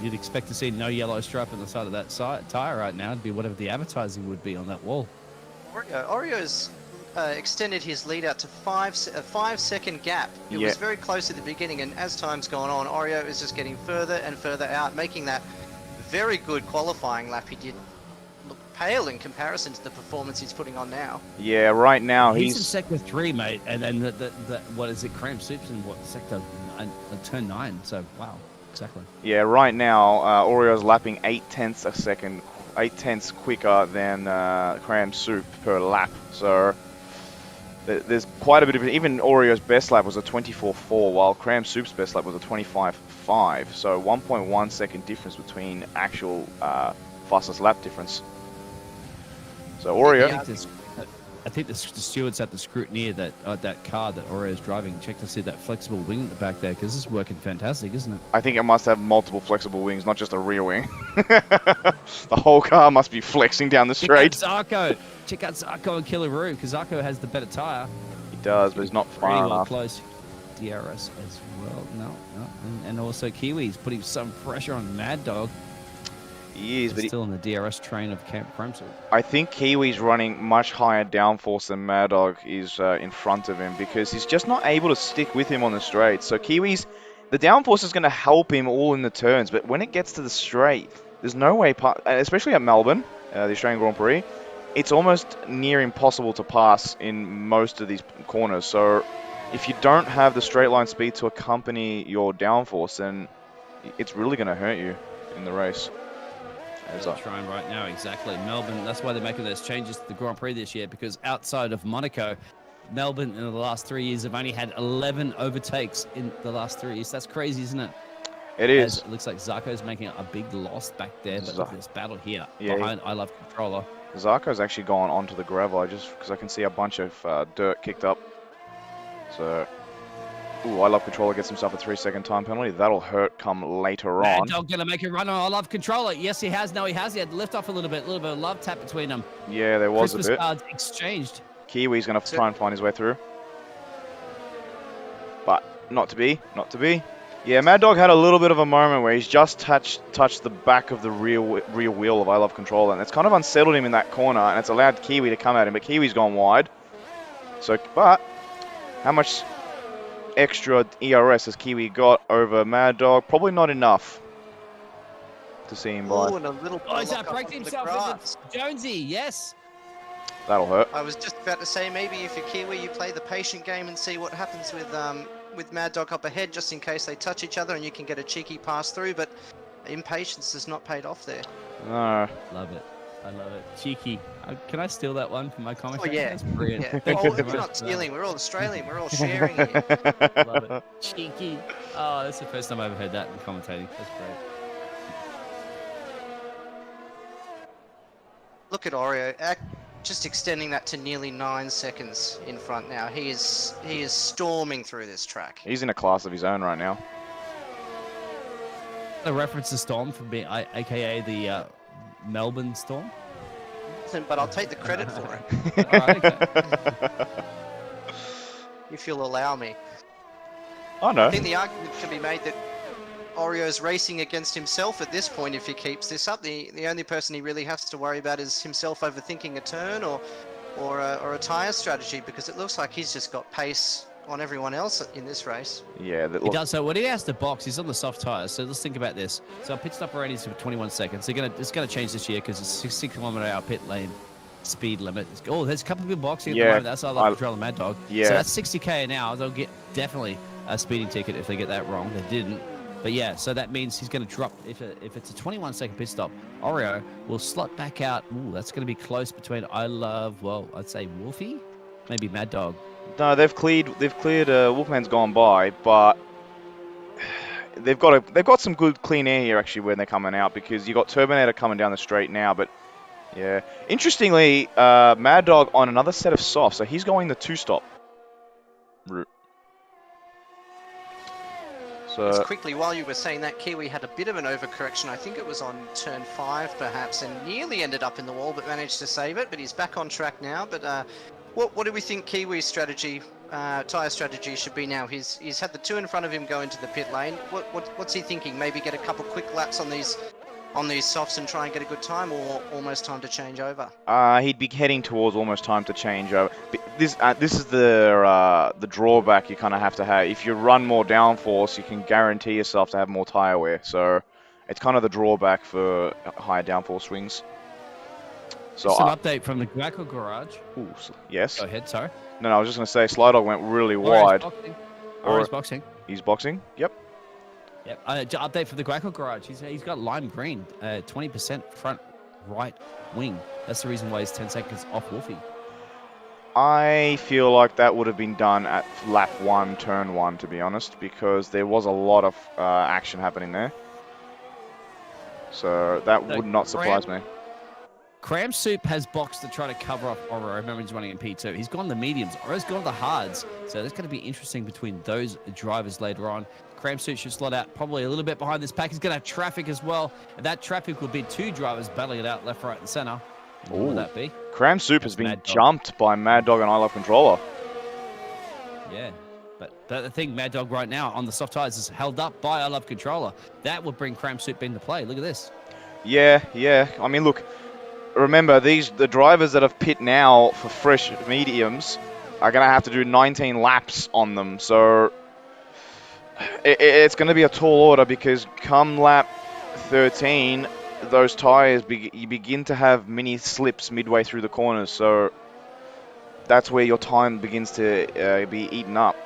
You'd expect to see no yellow stripe on the side of that tire right now. It'd be whatever the advertising would be on that wall. Oreo's extended his lead out to a 5-second gap. It was very close at the beginning, and as time's gone on, Oreo is just getting further and further out, making that very good qualifying lap. He did look pale in comparison to the performance he's putting on now. Yeah, right now he's in sector 3, mate, and then the what is it? Cram Soups in what sector? Turn 9. So wow, exactly. Yeah, right now Oreo's lapping 0.8 a second, 0.8 quicker than Cram Soup per lap. So there's quite a bit of, even Oreo's best lap was a 24.4, while Cram Soup's best lap was a 25.5. So 1.1 second difference between actual fastest lap difference. So Oreo. I think the stewards had the scrutiny of that car that Oreo's driving. Check to see that flexible wing at the back there, because this is working fantastic, isn't it? I think it must have multiple flexible wings, not just a rear wing. The whole car must be flexing down the straight. Check out Zarko and Killaroo, because Zarko has the better tyre. He does, but he's not far enough. Close. DRS as well. No. And also Kiwi's putting some pressure on Mad Dog. He is, but still in the DRS train of Camp Crimson. I think Kiwi's running much higher downforce than Mad Dog is in front of him, because he's just not able to stick with him on the straight. So Kiwi's, the downforce is going to help him all in the turns, but when it gets to the straight, there's no way, especially at Melbourne, the Australian Grand Prix, it's almost near impossible to pass in most of these corners. So if you don't have the straight line speed to accompany your downforce, then it's really going to hurt you in the race. They're trying right now, exactly. Melbourne, that's why they're making those changes to the Grand Prix this year, because outside of Monaco, Melbourne in the last 3 years have only had 11 overtakes in the last 3 years. That's crazy, isn't it? It is. It looks like Zarko's making a big loss back there, but look at this battle here behind I Love Controller. Zarko's actually gone onto the gravel, just because I can see a bunch of dirt kicked up. So, ooh, I Love Controller gets himself a 3-second time penalty. That'll hurt come later on. Mad Dog gonna make a run on I Love Controller. Yes, he has. No, he has. He had to lift off a little bit of love tap between them. Yeah, there was Christmas a bit. cards exchanged. Kiwi's gonna try and find his way through, but not to be. Yeah, Mad Dog had a little bit of a moment where he's just touched the back of the rear wheel of I Love Controller, and it's kind of unsettled him in that corner, and it's allowed Kiwi to come at him, but Kiwi's gone wide. So, but how much extra ERS has Kiwi got over Mad Dog? Probably not enough to see him by. Oh, and a little he's braked himself into Jonesy, yes. That'll hurt. I was just about to say, maybe if you're Kiwi, you play the patient game and see what happens with Mad Dog up ahead, just in case they touch each other and you can get a cheeky pass through, but impatience has not paid off there. No. Love it. I love it. Cheeky. Can I steal that one from my commentary? Oh, yeah. That's brilliant. Yeah. Oh, we're not stealing. We're all Australian. We're all sharing here. Love it. Cheeky. Oh, that's the first time I ever heard that in commentating. That's great. Look at Oreo. Just extending that to nearly 9 seconds in front now. He is storming through this track. He's in a class of his own right now. The reference to Storm from being, aka the Melbourne Storm. But I'll take the credit for it. All right, okay. If you'll allow me. Oh no. I think the argument can be made that Oreo's racing against himself at this point if he keeps this up. The only person he really has to worry about is himself overthinking a turn or a tyre strategy, because it looks like he's just got pace on everyone else in this race. Yeah, he does. So when he has to box, he's on the soft tyres. So let's think about this. So pit stop already is for 21 seconds. It's going to change this year because it's 6-kilometre-hour pit lane speed limit. Oh, there's a couple of people boxing at the moment. That's I Love Controller Mad Dog. Yeah. So that's 60k an hour. They'll get definitely a speeding ticket if they get that wrong. They didn't. But yeah, so that means he's going to drop, if it's a 21-second pit stop, Oreo will slot back out. Ooh, that's going to be close between I'd say Wolfie, maybe Mad Dog. No, they've cleared. Wolfman's gone by, but they've got some good clean air here actually when they're coming out, because you got Turbinator coming down the straight now. But yeah, interestingly, Mad Dog on another set of softs, so he's going the 2-stop route. So just quickly, while you were saying that, Kiwi had a bit of an overcorrection. I think it was on turn 5 perhaps, and nearly ended up in the wall, but managed to save it. But he's back on track now. But what do we think Kiwi's strategy, tyre strategy, should be now? He's had the two in front of him go into the pit lane. What's he thinking? Maybe get a couple quick laps on these on these softs and try and get a good time, or almost time to change over? He'd be heading towards almost time to change over. This is the drawback you kind of have to have. If you run more downforce, you can guarantee yourself to have more tire wear. So it's kind of the drawback for higher downforce swings. So Just an update from the Guaco garage. Yes. Go ahead, sorry. No, I was just going to say, Slydog went really wide. Or boxing. He's boxing. Yep. Yep. Update for the Guaco garage. He's got lime green, 20% front right wing. That's the reason why he's 10 seconds off Wolfie. I feel like that would have been done at lap 1, turn 1, to be honest, because there was a lot of action happening there. So that would not surprise me. Cram Soup has boxed to try to cover up Oro. I remember he's running in P2. He's gone the mediums. Oro's gone the hards. So that's going to be interesting between those drivers later on. Cram Soup should slot out probably a little bit behind this pack. He's going to have traffic as well. And that traffic will be 2 drivers battling it out left, right, and center. What would that be? Cram Soup has been jumped by Mad Dog and I Love Controller. Yeah. But the thing, Mad Dog right now on the soft tires is held up by I Love Controller. That would bring Cram Soup into play. Look at this. Yeah. I mean, look. Remember, the drivers that have pit now for fresh mediums are going to have to do 19 laps on them. So it's going to be a tall order because come lap 13, those tires, you begin to have mini slips midway through the corners. So that's where your time begins to be eaten up.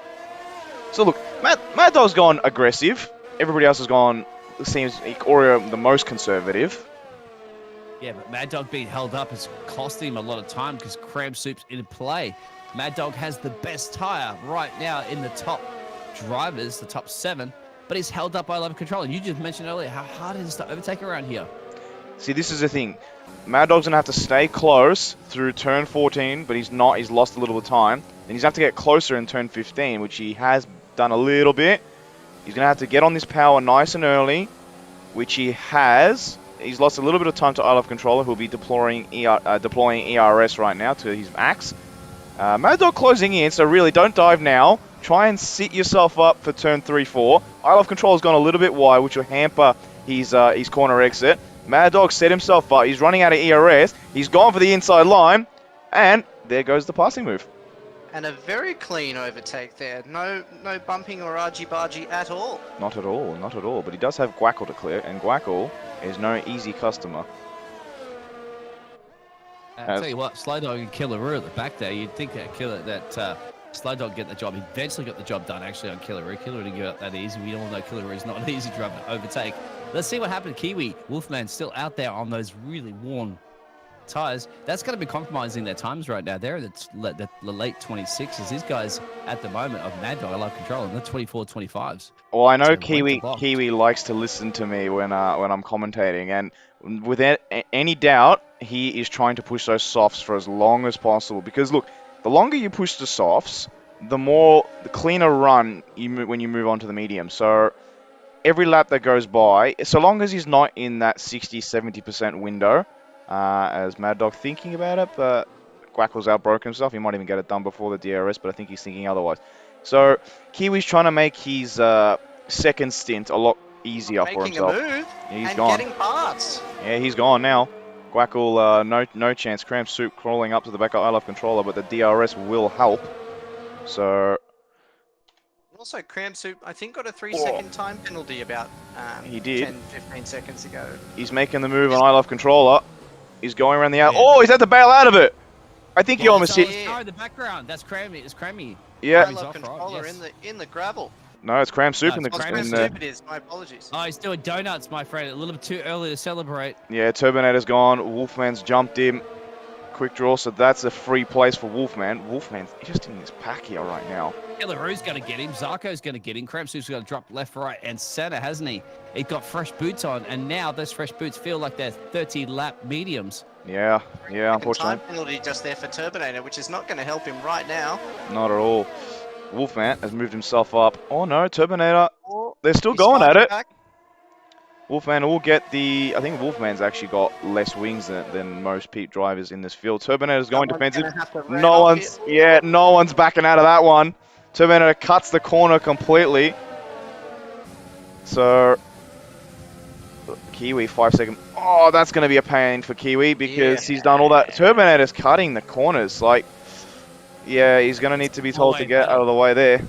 So look, Mad Dog's gone aggressive. Everybody else has gone, seems, Oreo the most conservative. Yeah, but Mad Dog being held up is costing him a lot of time because Cram Soup's in play. Mad Dog has the best tire right now in the top drivers, the top 7, but he's held up by I Love Controller. You just mentioned earlier how hard it is to overtake around here. See, this is the thing. Mad Dog's going to have to stay close through turn 14, but he's not. He's lost a little bit of time. Then he's going to have to get closer in turn 15, which he has done a little bit. He's going to have to get on this power nice and early, which he has. He's lost a little bit of time to I Love Controller, who'll be deploying ERS right now to his max. Mad Dog closing in, so really don't dive now. Try and sit yourself up for turn 3-4. I Love Controller's gone a little bit wide, which will hamper his corner exit. Mad Dog set himself up. He's running out of ERS. He's gone for the inside line, and there goes the passing move. And a very clean overtake there. No bumping or argy-bargy at all. Not at all. But he does have Guackle to clear, and Guackle is no easy customer. I'll tell you what, Slydog and Killaroo at the back there, you'd think that Slydog get the job. He eventually got the job done, actually, on Killaroo. Killaroo didn't give up that easy. We all know Killaroo is not an easy driver to overtake. Let's see what happened to Kiwi. Wolfman still out there on those really worn tires. That's going to be compromising their times right now. They're in the late 26s. These guys at the moment of Mad Dog, I Love Control, and they're 24-25s. Well, I know Kiwi likes to listen to me when I'm commentating, and without any doubt, he is trying to push those softs for as long as possible. Because look, the longer you push the softs, the cleaner run when you move on to the medium. So every lap that goes by, so long as he's not in that 60-70% window, as Mad Dog thinking about it, but Guackle's outbroke himself. He might even get it done before the DRS, but I think he's thinking otherwise. So Kiwi's trying to make his second stint a lot easier for himself. Making a move he's gone. Getting parts. Yeah, he's gone now. Guackle, no chance. Cram Soup crawling up to the back of I Love Controller, but the DRS will help. So also, Cram Soup, I think, got a 3-second time penalty about he did. 10-15 seconds ago. He's making the move on I Love Controller. He's going around the out. Oh, he's had to bail out of it. I think he almost hit. No, in the background. That's Crammy. It's Crammy. Yeah. I Love Controller in the gravel. No, it's Cram Soup in the Cram Soup it is. My apologies. Oh, he's doing donuts, my friend. A little bit too early to celebrate. Yeah, Turbinator's gone. Wolfman's jumped him. Quick draw, so that's a free place for Wolfman. Wolfman's just in this pack here right now. Killaroo's going to get him. Zarko's going to get him. Cram Soup's going to drop left, right, and center, hasn't he? He's got fresh boots on, and now those fresh boots feel like they're 30-lap mediums. Yeah, unfortunately. Time penalty just there for Turbinator, which is not going to help him right now. Not at all. Wolfman has moved himself up. Oh no, Turbinator. They're still going at it. Wolfman will get the... I think Wolfman's actually got less wings than most Pete drivers in this field. Turbinator's going defensive. No one's backing out of that one. Turbinator cuts the corner completely. So Kiwi, 5 second. Oh, that's going to be a pain for Kiwi because he's done all that. Turbinator's cutting the corners. Like, yeah, he's going to need to be told to get out of the way there.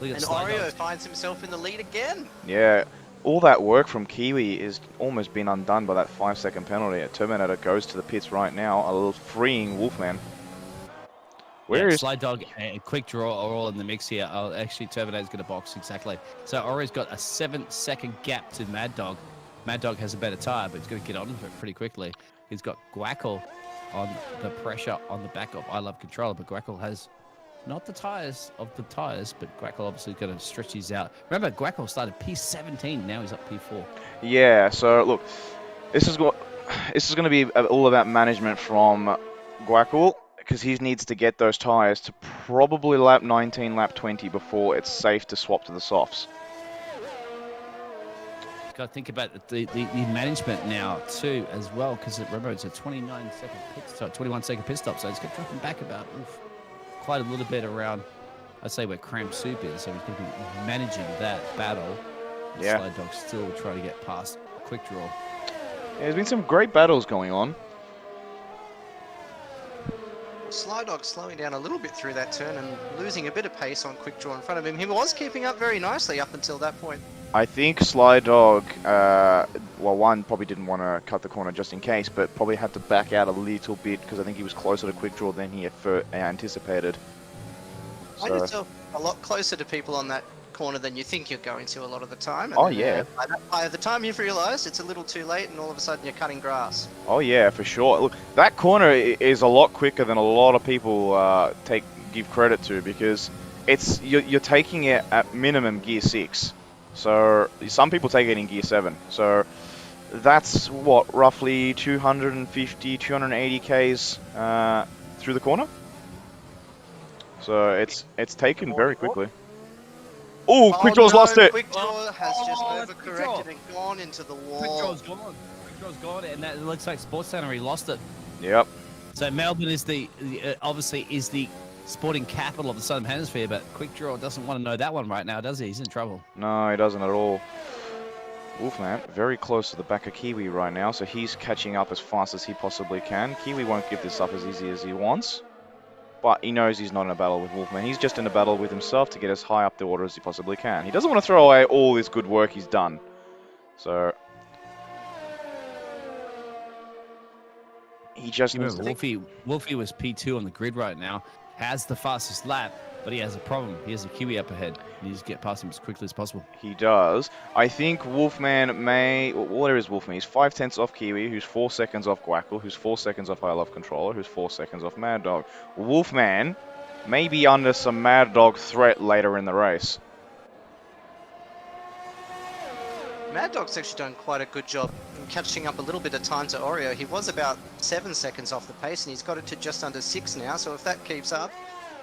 And Oreo finds himself in the lead again. Yeah, all that work from Kiwi is almost been undone by that 5 second penalty. Terminator goes to the pits right now, a little freeing Wolfman. Where is Slide Dog and Quick Draw are all in the mix here. Oh, actually, Terminator's going to box, exactly. So Orio's got a 7-second gap to Mad Dog. Mad Dog has a better tyre, but he's going to get on with it pretty quickly. He's got Guackle on the pressure on the back of I Love Controller, but Guackle has not the tyres of the tyres, but Guackle obviously going to stretch these out. Remember, Guackle started P17, now he's up P4. Yeah, so look, this is going to be all about management from Guackle, because he needs to get those tyres to probably lap 19, lap 20 before it's safe to swap to the softs. Got to think about the management now too as well, because remember it's a 29-second pit stop, 21-second pit stop, so it's going to drop him back about quite a little bit around. I'd say where Cramp Soup is, so he's going to be managing that battle. Yeah. Slide Dog still trying to get past Quick Draw. Yeah, there's been some great battles going on. Slide Dog slowing down a little bit through that turn and losing a bit of pace on Quick Draw in front of him. He was keeping up very nicely up until that point. I think Sly Dog, well, one, probably didn't want to cut the corner just in case, but probably had to back out a little bit because I think he was closer to Quick Draw than he anticipated. So. Find yourself a lot closer to people on that corner than you think you're going to a lot of the time. And oh, then, yeah. By the time you've realised it's a little too late and all of a sudden you're cutting grass. Oh, yeah, for sure. Look, that corner is a lot quicker than a lot of people give credit to because you're taking it at minimum gear 6. So some people take it in gear 7. So that's what, roughly 250, 280 Ks through the corner. So it's taken very quickly. Oh, Quick Draw's lost it. Quick Draw has just overcorrected and gone into the wall. Quick Draw's gone. Quick Draw's gone, and that looks like Sports Center. He lost it. Yep. So Melbourne is obviously is the sporting capital of the Southern Hemisphere, but Quick Draw doesn't want to know that one right now, does he? He's in trouble. No, he doesn't at all. Wolfman, very close to the back of Kiwi right now, so he's catching up as fast as he possibly can. Kiwi won't give this up as easy as he wants, but he knows he's not in a battle with Wolfman. He's just in a battle with himself to get as high up the order as he possibly can. He doesn't want to throw away all this good work he's done. So he just needs to... Wolfie was P2 on the grid right now. Has the fastest lap, but he has a problem. He has a Kiwi up ahead. He needs to get past him as quickly as possible. He does. I think Wolfman may... Where is Wolfman? He's 5/10 off Kiwi, who's 4 seconds off Guackle, who's 4 seconds off I Love Controller, who's 4 seconds off Mad Dog. Wolfman may be under some Mad Dog threat later in the race. Mad Dog's actually done quite a good job in catching up a little bit of time to Oreo. He was about 7 seconds off the pace, and he's got it to just under 6 now. So if that keeps up,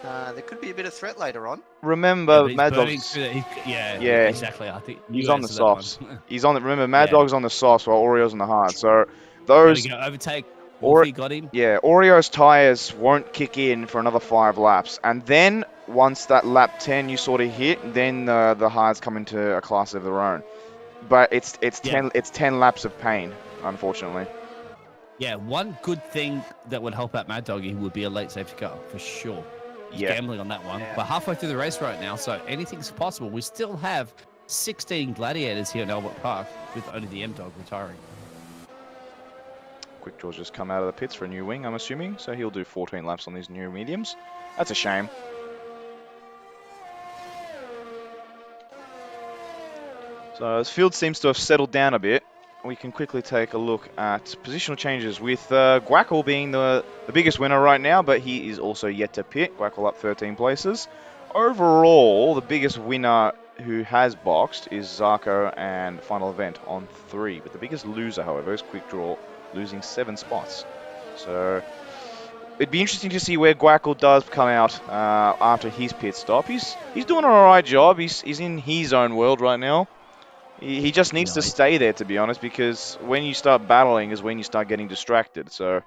there could be a bit of threat later on. Remember, Mad Dog's... Yeah, exactly. I think he's on the softs. He's on the... Remember, Mad Dog's on the softs while Oreo's on the hard. So those... Overtake. Wolfie got him. Yeah, Oreo's tyres won't kick in for another 5 laps. And then, once that lap 10 you sort of hit, then the hards come into a class of their own. But it's 10 laps of pain, unfortunately. Yeah, one good thing that would help out Mad Doggy would be a late safety car, for sure. He's gambling on that one. Yeah. But halfway through the race right now, so anything's possible. We still have 16 gladiators here in Albert Park, with only the M-Dog retiring. Quick Draw's just come out of the pits for a new wing, I'm assuming. So he'll do 14 laps on these new mediums. That's a shame. So this field seems to have settled down a bit. We can quickly take a look at positional changes with Guackle being the biggest winner right now, but he is also yet to pit. Guackle up 13 places. Overall, the biggest winner who has boxed is Zarko and Final Event on 3. But the biggest loser, however, is Quick Draw, losing 7 spots. So it'd be interesting to see where Guackle does come out after his pit stop. He's doing an alright job. He's in his own world right now. He just needs to stay there, to be honest, because when you start battling is when you start getting distracted. So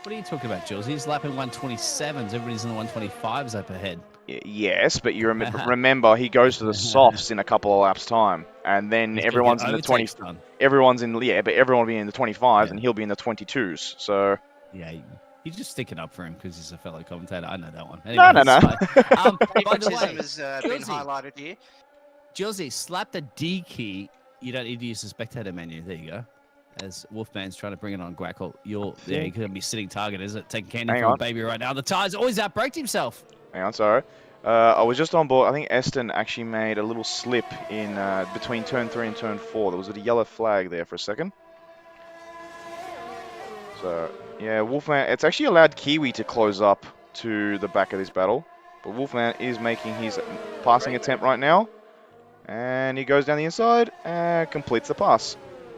What are you talking about, Jules? He's lapping 127s. Everybody's in the 125s up ahead. Yes, but you remember he goes to the softs in a couple of laps time, and then everyone's in the 20. Everyone's in but everyone will be in the 25s, and he'll be in the 22s. So yeah, he's just sticking up for him because he's a fellow commentator. I know that one. Anyway, no. By the way, has been highlighted here. Josie, slap the D key. You don't need to use the spectator menu. There you go. As Wolfman's trying to bring it on Guackle, you're going to be sitting target, is it? Taking candy from a baby right now. The tyres always outbraked himself. Hang on, sorry. I was just on board. I think Eston actually made a little slip in between turn 3 and turn 4. There was a yellow flag there for a second. So, yeah, Wolfman, it's actually allowed Kiwi to close up to the back of this battle. But Wolfman is making his passing attempt right now. And he goes down the inside and completes the pass.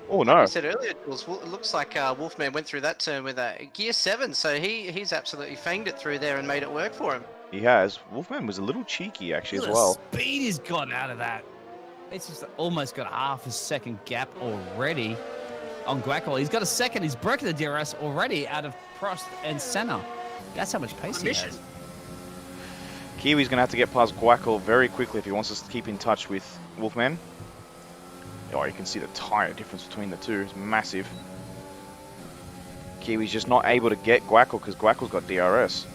Oh, no. Like I said earlier, Jules, it looks like Wolfman went through that turn with a gear 7, so he's absolutely fanged it through there and made it work for him. He has. Wolfman was a little cheeky, actually, as Look well. the speed he's got out of that. It's just almost got half a second gap already on Guackle. He's got a second. He's broken the DRS already out of Prost and Senna. That's how much pace he has. Kiwi's going to have to get past Guackle very quickly if he wants to keep in touch with Wolfman. Oh, you can see the tyre difference between the two. It's massive. Kiwi's just not able to get Guackle because Guackle's got DRS.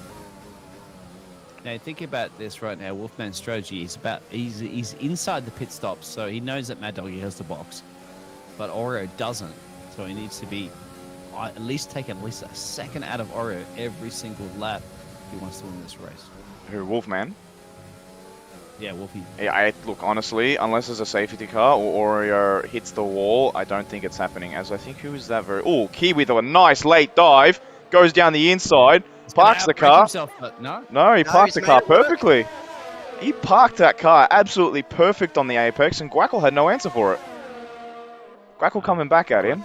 Now, think about this right now. Wolfman's strategy is he's inside the pit stops, so he knows that Mad Doggy has the box. But Oreo doesn't, so he needs to be at least taking a second out of Oreo every single lap if he wants to win this race. Who, Wolfman? Yeah, Wolfie. Yeah, look, honestly, unless there's a safety car or Oreo hits the wall, I don't think it's happening. As I think, who is that very... Oh, Kiwi with a nice late dive, goes down the inside, parks the car. Himself, no, he parked the car perfectly. He parked that car absolutely perfect on the apex, and Guackle had no answer for it. Guackle coming back at him.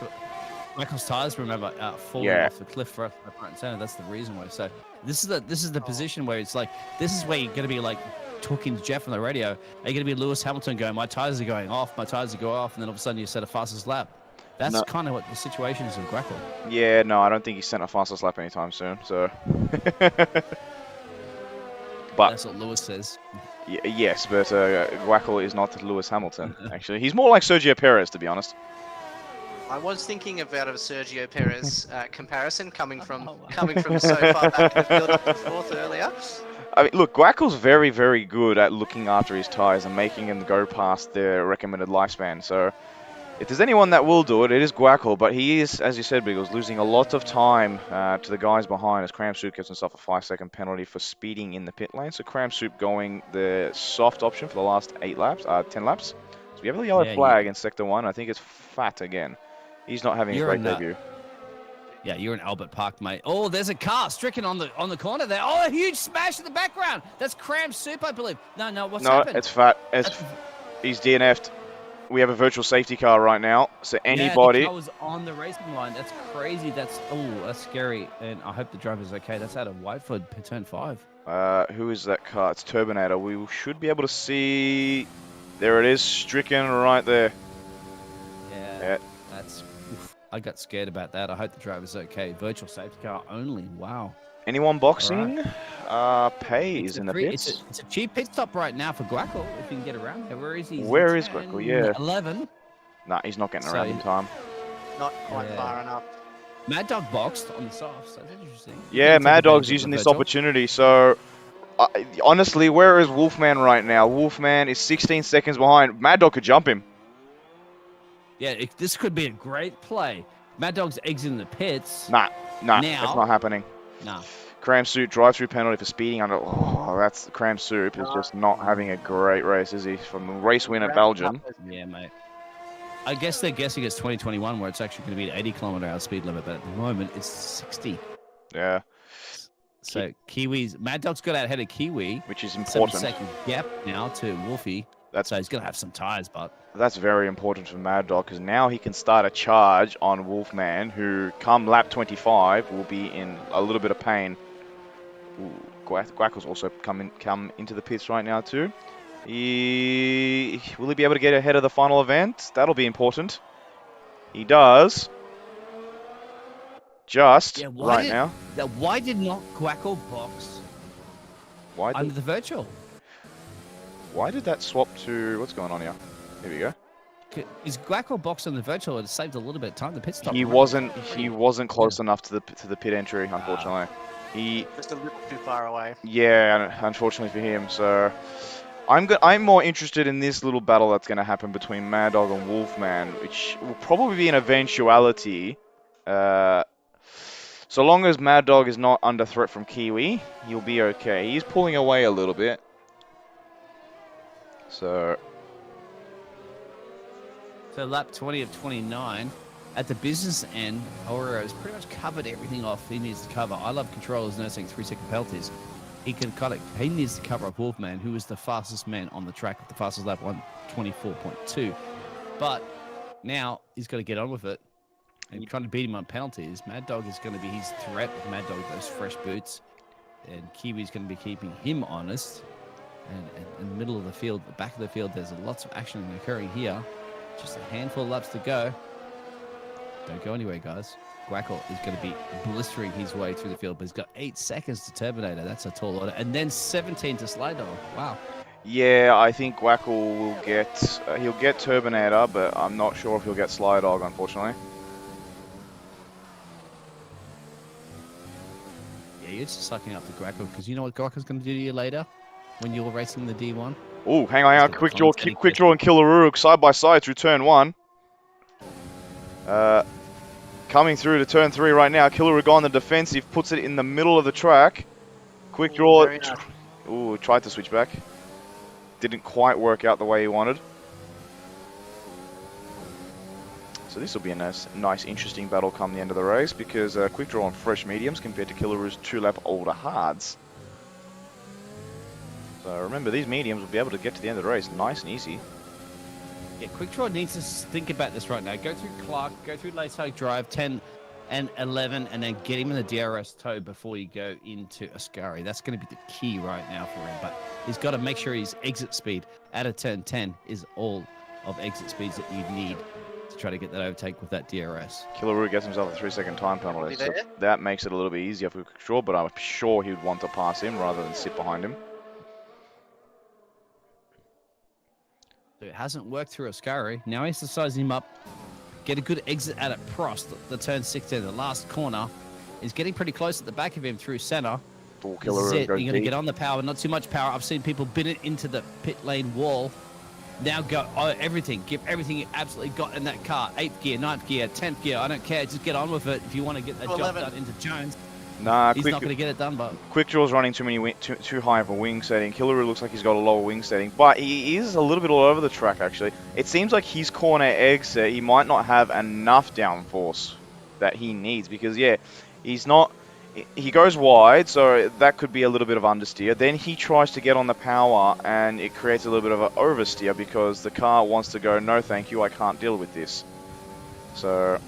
Michael's tires, remember, falling off the cliff right front and center. That's the reason why. So this is the position where it's like, this is where you're going to be like talking to Jeff on the radio. Are you going to be Lewis Hamilton going, my tires are going off, and then all of a sudden you set a fastest lap? That's kind of what the situation is with Guackle. Yeah, no, I don't think he's sent a fastest lap anytime soon, so... But that's what Lewis says. Yes, but Guackle is not Lewis Hamilton, actually. He's more like Sergio Perez, to be honest. I was thinking about a Sergio Perez comparison coming from so far back in the field up to fourth earlier. I mean, look, Guackle's very, very good at looking after his tyres and making them go past their recommended lifespan. So, if there's anyone that will do it, it is Guackle. But he is, as you said, Biggles, losing a lot of time to the guys behind as Cram Soup gives himself a 5-second penalty for speeding in the pit lane. So, Cram Soup going the soft option for the last 10 laps. So, we have a yellow flag in Sector 1. I think it's Fat again. He's not having a great debut. Yeah, you're in Albert Park, mate. Oh, there's a car stricken on the corner there. Oh, a huge smash in the background. That's Cram Soup, I believe. No, what's happened? No, it's Fat. He's DNF'd. We have a virtual safety car right now, so anybody... Yeah, the car was on the racing line. That's crazy. That's scary. And I hope the driver's okay. That's out of Whiteford, turn 5. Who is that car? It's Turbinator. We should be able to see... There it is, stricken right there. Yeah. That's... I got scared about that. I hope the driver's okay. Virtual safety car only. Wow. Anyone boxing? Right. Pay is in the pits. It's a cheap pit stop right now for Guackle, if you can get around there. Where is he? Where is Guackle? Yeah. 11. Nah, he's not getting around in time. Not quite far enough. Mad Dog boxed on the softs. That's interesting. Yeah, Mad Dog's using this opportunity. So, honestly, where is Wolfman right now? Wolfman is 16 seconds behind. Mad Dog could jump him. Yeah, this could be a great play. Mad Dog's exiting the pits. Nah, it's not happening. Nah. Cram Soup drive-through penalty for speeding under. Oh, that's Cram Soup is just not having a great race, is he? From the race win at Belgium. Yeah, mate. I guess they're guessing it's 2021 where it's actually going to be an 80-kilometer-hour speed limit, but at the moment it's 60. Yeah. So Kiwi's Mad Dog's got out ahead of Kiwi, which is important. 7-second gap now to Wolfie. So he's going to have some tires, but... That's very important for Mad Dog, because now he can start a charge on Wolfman, who, come lap 25, will be in a little bit of pain. Guackle's also come into the pits right now, too. Will he be able to get ahead of the final event? That'll be important. He does. just Yeah, now. Why did not Quackle box Why under the virtual? Why did that swap to... What's going on here? Here we go. Is Quackle box on the virtual? It saved a little bit of time. The pit stop. He wasn't close enough to the pit entry, unfortunately. Just a little too far away. Yeah, unfortunately for him. So I'm more interested in this little battle that's going to happen between Mad Dog and Wolfman, which will probably be an eventuality. So long as Mad Dog is not under threat from Kiwi, he'll be okay. He's pulling away a little bit. So lap 20 of 29. At the business end, Auro's pretty much covered everything off he needs to cover. I Love Control is nursing 3-second penalties. He needs to cover up Wolfman, who is the fastest man on the track with the fastest lap, 1:24.2. But now he's got to get on with it. And trying to beat him on penalties. Mad Dog is going to be his threat with Mad Dog, those fresh boots. And Kiwi's going to be keeping him honest. And in the middle of the field, the back of the field, there's lots of action occurring here. Just a handful of laps to go. Don't go anywhere, guys. Quackle is going to be blistering his way through the field, but he's got 8 seconds to Terminator. That's a tall order. And then 17 to Slide Dog. Wow. yeah, I think Quackle will get he'll get Turbinator, but I'm not sure if he'll get Sly Dog, unfortunately. Yeah, you're just sucking up to Quackle because you know what Quackle's going to do to you later when you're racing the D1. Oh, hang on, quick draw and Killaruruk side by side through turn 1. Coming through to turn 3 right now. Killaruruk on the defensive, puts it in the middle of the track. Quick draw. Nice. Ooh, tried to switch back. Didn't quite work out the way he wanted. So this will be a nice, interesting battle come the end of the race because Quick Draw on fresh mediums compared to Killaruruk's 2-lap older hards. So remember, these mediums will be able to get to the end of the race nice and easy. Yeah, Quick Draw needs to think about this right now. Go through Clark, go through Lace Oak Drive, 10 and 11, and then get him in the DRS toe before you go into Ascari. That's going to be the key right now for him. But he's got to make sure his exit speed out of turn 10 is all of exit speeds that you need to try to get that overtake with that DRS. Killaruruk gets himself a 3-second time penalty, so that makes it a little bit easier for Quick Draw, but I'm sure he would want to pass him rather than sit behind him. So it hasn't worked through Ascari. Now he has to size him up, get a good exit out at Prost, the turn 16, the last corner. He's getting pretty close at the back of him through center. Oh, You're going to get on the power, not too much power. I've seen people bin it into the pit lane wall. Now go everything. Give everything you absolutely got in that car. 8th gear, 9th gear, 10th gear. I don't care. Just get on with it. If you want to get that job done into Jones, nah, he's not going to get it done. But Quick Draw's running too high of a wing setting. Killaruruk looks like he's got a lower wing setting, but he is a little bit all over the track, actually. It seems like his corner exit, he might not have enough downforce that he needs because, yeah, he's not... He goes wide, so that could be a little bit of understeer. Then he tries to get on the power, and it creates a little bit of an oversteer because the car wants to go, no thank you, I can't deal with this. So,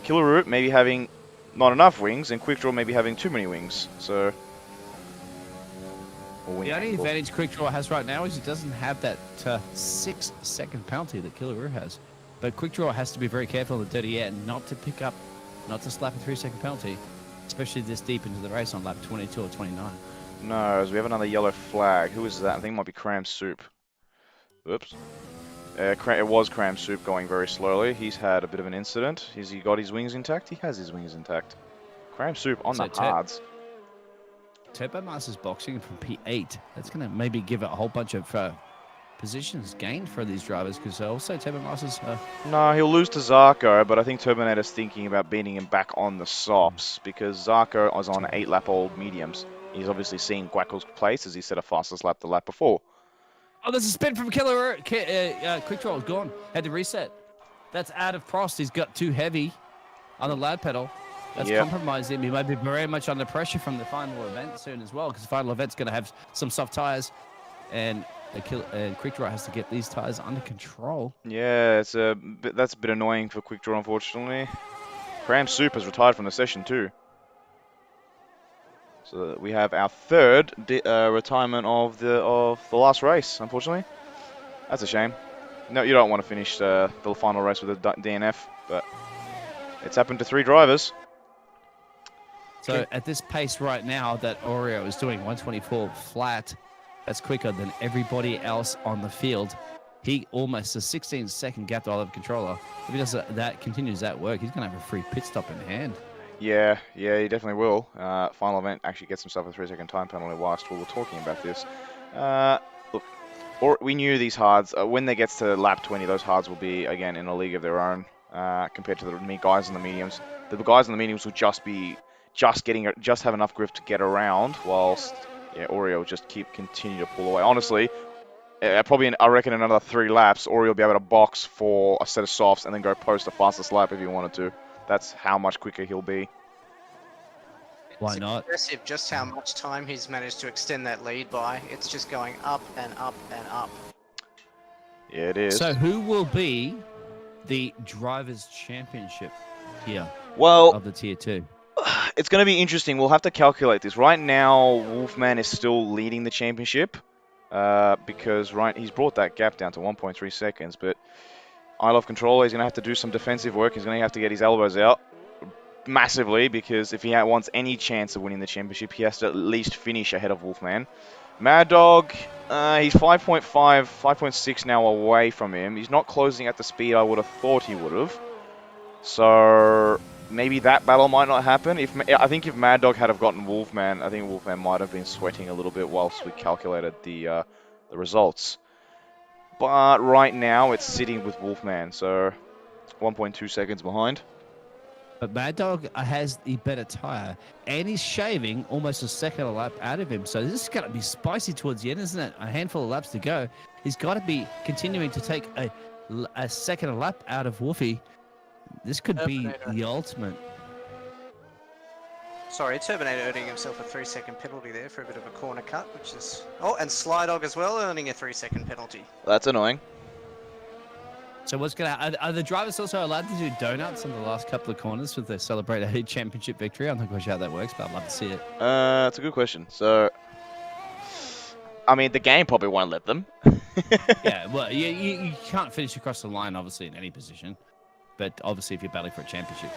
Killaruruk maybe having not enough wings, and Quick Draw maybe having too many wings. So, the only advantage Quick Draw has right now is he doesn't have that 6-second penalty that Killaruruk has. But Quick Draw has to be very careful in the dirty air not to pick up, not to slap a 3-second penalty. Especially this deep into the race on lap 22 or 29. No, as we have another yellow flag. Who is that? I think it might be Cram Soup. Oops. It was Cram Soup going very slowly. He's had a bit of an incident. Has he got his wings intact? He has his wings intact. Cram Soup on the hards. Turbo Master's boxing from P8. That's going to maybe give it a whole bunch of positions gained for these drivers because also Turbo Master's... No, he'll lose to Zarko, but I think Terminator's thinking about beating him back on the sops because Zarko was on 8-lap-old mediums. He's obviously seen Quackle's place as he set a fastest lap the lap before. Oh, there's a spin from Killer. Quick Draw is gone. Had to reset. That's out of Prost. He's got too heavy on the lad pedal. That's compromised him. He might be very much under pressure from the final event soon as well because the final event's going to have some soft tires and... Quick Draw has to get these tires under control. Yeah, that's a bit annoying for Quick Draw, unfortunately. Cram Soup has retired from the session too. So we have our third retirement of the last race, unfortunately. That's a shame. No, you don't want to finish the final race with a DNF, but it's happened to 3 drivers. So at this pace right now that Oreo is doing 124 flat, that's quicker than everybody else on the field. He almost a 16-second gap to I Love Controller. If he does that, continues that work, he's going to have a free pit stop in hand. Yeah, he definitely will. Final event actually gets himself a 3-second time penalty whilst we were talking about this. Look, we knew these hards, when they gets to lap 20, those hards will be, again, in a league of their own compared to the guys in the mediums. The guys in the mediums will just have enough grip to get around, whilst Oreo will just continue to pull away. Honestly, probably I reckon another 3 laps, Oreo will be able to box for a set of softs and then go post the fastest lap if he wanted to. That's how much quicker he'll be. Why It's not? impressive just how much time he's managed to extend that lead by. It's just going up and up and up. Yeah, it is. So who will be the Drivers' Championship here of the Tier 2? It's going to be interesting. We'll have to calculate this. Right now, Wolfman is still leading the championship because he's brought that gap down to 1.3 seconds. But I Love Controller, he's going to have to do some defensive work. He's going to have to get his elbows out massively because if he wants any chance of winning the championship, he has to at least finish ahead of Wolfman. Mad Dog, he's 5.5, 5.6 now away from him. He's not closing at the speed I would have thought he would have. So maybe that battle might not happen. I think if Mad Dog had have gotten Wolfman, I think Wolfman might have been sweating a little bit whilst we calculated the results. But right now it's sitting with Wolfman, so 1.2 seconds behind. But Mad Dog has the better tyre, and he's shaving almost a second a lap out of him. So this is going to be spicy towards the end, isn't it? A handful of laps to go. He's got to be continuing to take a second a lap out of Wolfie. This could be the ultimate. Sorry, Terminator earning himself a 3-second penalty there for a bit of a corner cut, which is... Oh, and Sly Dog as well earning a 3-second penalty. That's annoying. So what's going to... Are the drivers also allowed to do donuts in the last couple of corners with the celebrate a championship victory? I'm not quite sure how that works, but I'd love to see it. It's a good question. So, I mean, the game probably won't let them. Yeah, well, you can't finish across the line, obviously, in any position. But obviously, if you're battling for a championship,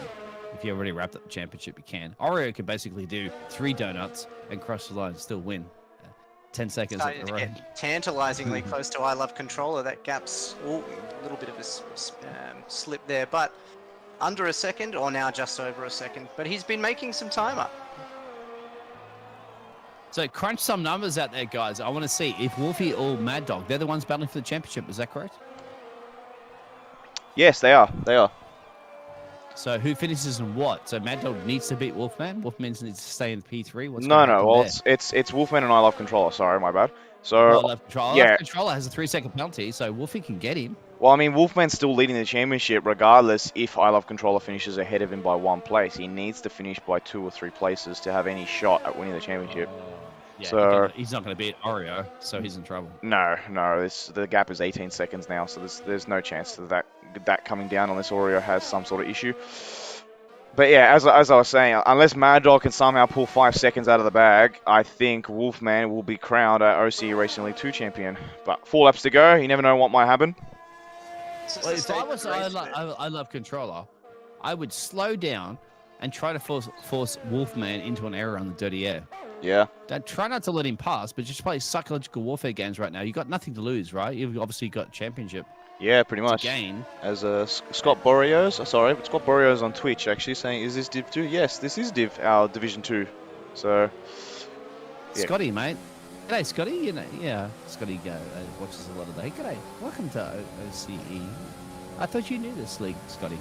if you already wrapped up the championship, you can. Oreo can basically do 3 donuts and cross the line and still win. 10 seconds at the road. Tantalizingly close to I Love Controller. That gap's a little bit of a slip there, but under a second, or now just over a second. But he's been making some time up. So crunch some numbers out there, guys. I want to see if Wolfie or Mad Dog, they're the ones battling for the championship. Is that correct? Yes, they are. They are. So who finishes in what? So Mad Dog needs to beat Wolfman. Wolfman needs to stay in P3. No. Well, it's Wolfman and I Love Controller. Sorry, my bad. So Love Controller has a 3-second penalty, so Wolfie can get him. Well, I mean, Wolfman's still leading the championship regardless if I Love Controller finishes ahead of him by 1 place. He needs to finish by 2 or 3 places to have any shot at winning the championship. Yeah, so he's not going to beat Oreo, so he's in trouble. No. The gap is 18 seconds now, so there's no chance of that coming down unless Oreo has some sort of issue. But yeah, as I was saying, unless Mad Dog can somehow pull 5 seconds out of the bag, I think Wolfman will be crowned our OCE Racing League 2 champion. But 4 laps to go, you never know what might happen. Well, if I was I Love Controller, I would slow down and try to force Wolfman into an error on the dirty air. Yeah. Try not to let him pass, but just play psychological warfare games right now. You've got nothing to lose, right? You've obviously got championship. Yeah, pretty much. Gain. As Scott Boreos, Scott Boreos on Twitch actually saying, is this Div 2? Yes, this is our Division 2. So, yeah. Scotty, mate. G'day, Scotty. You know, yeah, Scotty watches a lot of that. Hey, g'day. Welcome to OCE. I thought you knew this league, Scotty.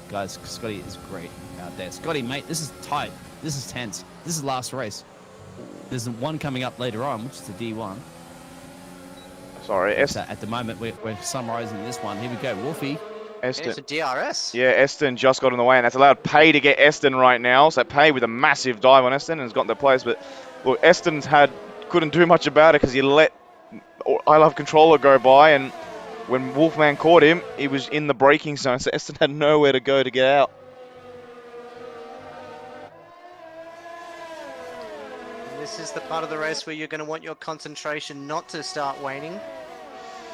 Guys, Scotty is great out there. Scotty, mate, this is tight. This is tense. This is last race. There's one coming up later on, which is the D1. Sorry, So at the moment, we're summarising this one. Here we go, Wolfie. Eston. It's a DRS. Yeah, Eston just got in the way, and that's allowed Pay to get Eston right now. So Pay with a massive dive on Eston and has gotten the place. But look, Eston's couldn't do much about it because he let I Love Controller go by, and when Wolfman caught him, he was in the braking zone, so Eston had nowhere to go to get out. This is the part of the race where you're going to want your concentration not to start waning.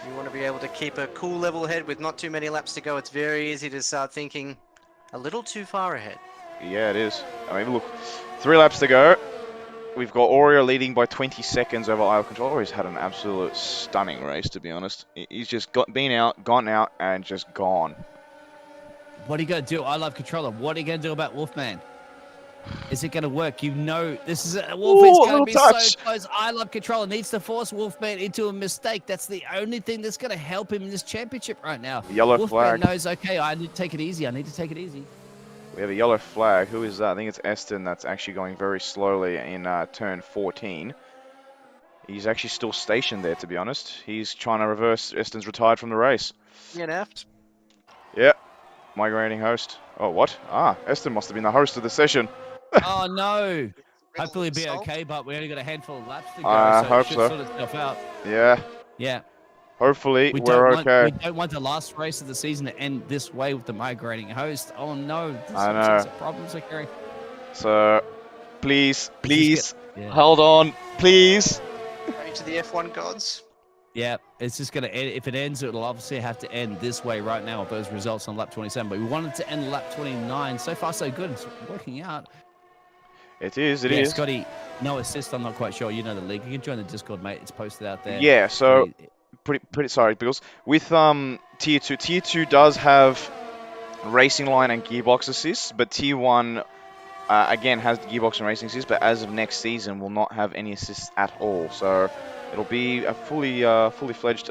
You want to be able to keep a cool level head with not too many laps to go. It's very easy to start thinking a little too far ahead. Yeah, it is. I mean, look, 3 laps to go. We've got Oreo leading by 20 seconds over Isle of Control. He's had an absolute stunning race, to be honest. He's just gone out, and just gone. What are you going to do? I love controller. What are you going to do about Wolfman? Is it going to work? You know, this is Wolfman's going to be so close. I love controller. Needs to force Wolfman into a mistake. That's the only thing that's going to help him in this championship right now. Yellow Wolfman flag. knows, okay, I need to take it easy. I need to take it easy. We have a yellow flag. Who is that? I think it's Eston that's actually going very slowly in turn 14. He's actually still stationed there, to be honest. He's trying to reverse. Eston's retired from the race. DNF'd. Yeah. Migrating host. Oh, what? Eston must have been the host of the session. Oh, no. Hopefully it'll be okay, but we only got a handful of laps to go, I so hope it should so. sort itself out. Yeah. Yeah. Hopefully we're okay. We don't want the last race of the season to end this way with the migrating host. Oh, no. I know. Some problems occurring. So, please, Yeah. hold on, please. Pray to the F1 gods. Yeah, it's just going to end. If it ends, it'll obviously have to end this way right now with those results on lap 27. But we wanted to end lap 29. So far, so good. It's working out. It is. Scotty, no assist. I'm not quite sure. You know the league. You can join the Discord, mate. It's posted out there. Yeah, so pretty sorry, Biggles. With tier 2 does have racing line and gearbox assists, but tier 1 again has the gearbox and racing assists, but as of next season will not have any assists at all. So it'll be a fully fledged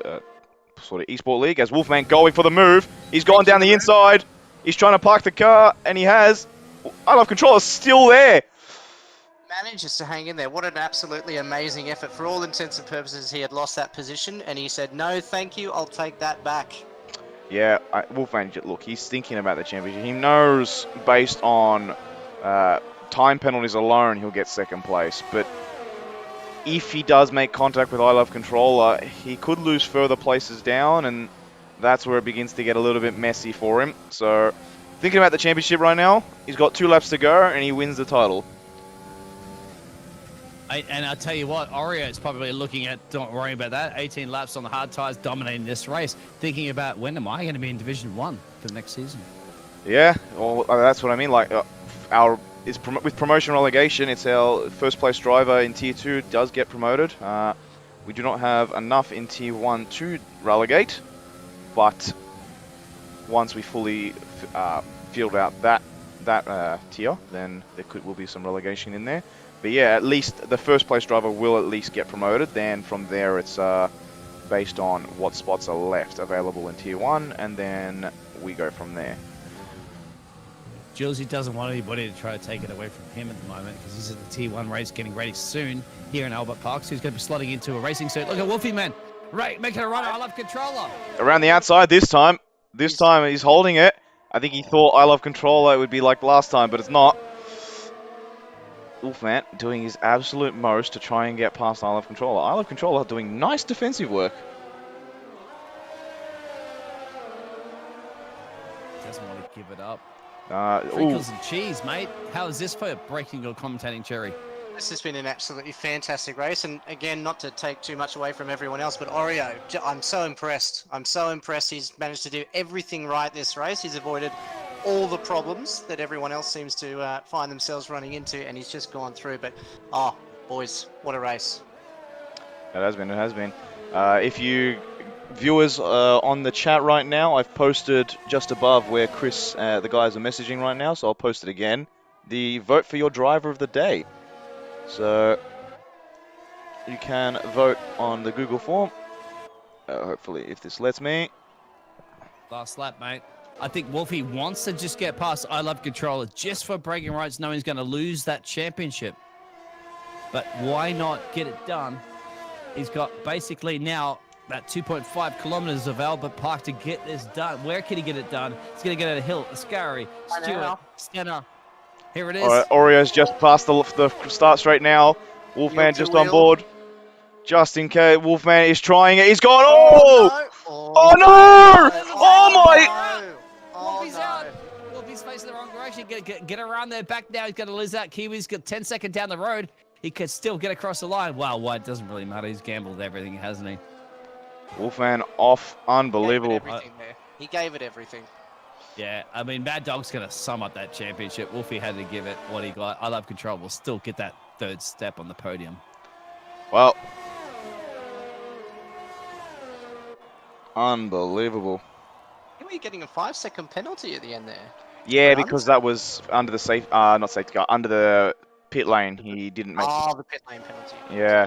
sort of esport league as Wolfman going for the move. He's gone down the inside. He's trying to park the car, and he has. I love control is still there. Manages to hang in there. What an absolutely amazing effort. For all intents and purposes, he had lost that position, and he said, no, thank you, I'll take that back. Yeah, Wolfman, look, he's thinking about the championship. He knows based on time penalties alone, he'll get second place. But if he does make contact with I Love Controller, he could lose further places down, and that's where it begins to get a little bit messy for him. So, thinking about the championship right now, he's got 2 laps to go, and he wins the title. And I'll tell you what, Oreo's probably looking at, don't worry about that, 18 laps on the hard tyres dominating this race, thinking about when am I going to be in Division 1 for the next season? Yeah, well, that's what I mean. Like, with promotion relegation, it's our first place driver in Tier 2 does get promoted. We do not have enough in Tier 1 to relegate, but once we fully field out that tier, then there will be some relegation in there. But yeah, at least the first place driver will at least get promoted. Then from there, it's based on what spots are left available in Tier 1, and then we go from there. Jules, he doesn't want anybody to try to take it away from him at the moment because he's at the Tier 1 race getting ready soon here in Albert Park. So he's going to be slotting into a racing suit. Look at Wolfie, man. Right, making a run. I love controller. Around the outside this time. This time he's holding it. I think he thought I Love Controller it would be like last time, but it's not. Wolfman doing his absolute most to try and get past I Love Controller. I Love Controller doing nice defensive work. Doesn't want to give it up. Sprinkles and cheese, mate. How is this for breaking your commentating cherry? This has been an absolutely fantastic race, and again, not to take too much away from everyone else, but Oreo, I'm so impressed. I'm so impressed he's managed to do everything right this race. He's avoided all the problems that everyone else seems to find themselves running into, and he's just gone through. But, oh, boys, what a race. It has been. If you viewers on the chat right now, I've posted just above where Chris, the guys are messaging right now, so I'll post it again. The vote for your driver of the day. So you can vote on the Google form. Hopefully, if this lets me. Last lap, mate. I think Wolfie wants to just get past I Love Controller just for bragging rights, knowing he's going to lose that championship. But why not get it done? He's got basically now about 2.5 kilometers of Albert Park to get this done. Where can he get it done? He's going to get it a hill, Ascari, Stewart, Stenner. Here it is. All right, Oreo's just past the start straight now. Wolfman just on board. Just in case. Wolfman is trying it. He's gone. Oh! Oh no! Oh my! Wolfie's out. Wolfie's facing the wrong direction. Get around there. Back now. He's going to lose that. Kiwi's got 10 seconds down the road. He could still get across the line. Wow, it doesn't really matter. He's gambled everything, hasn't he? Wolfman off. Unbelievable. He gave it everything. Yeah, I mean, Mad Dog's going to sum up that championship. Wolfie had to give it what he got. I Love Control will still get that third step on the podium. Well, unbelievable. Were you getting a 5-second penalty at the end there? Yeah, For because uns? that was under the not safety car, under the pit lane. He didn't make. Oh, the pit lane penalty. Yeah.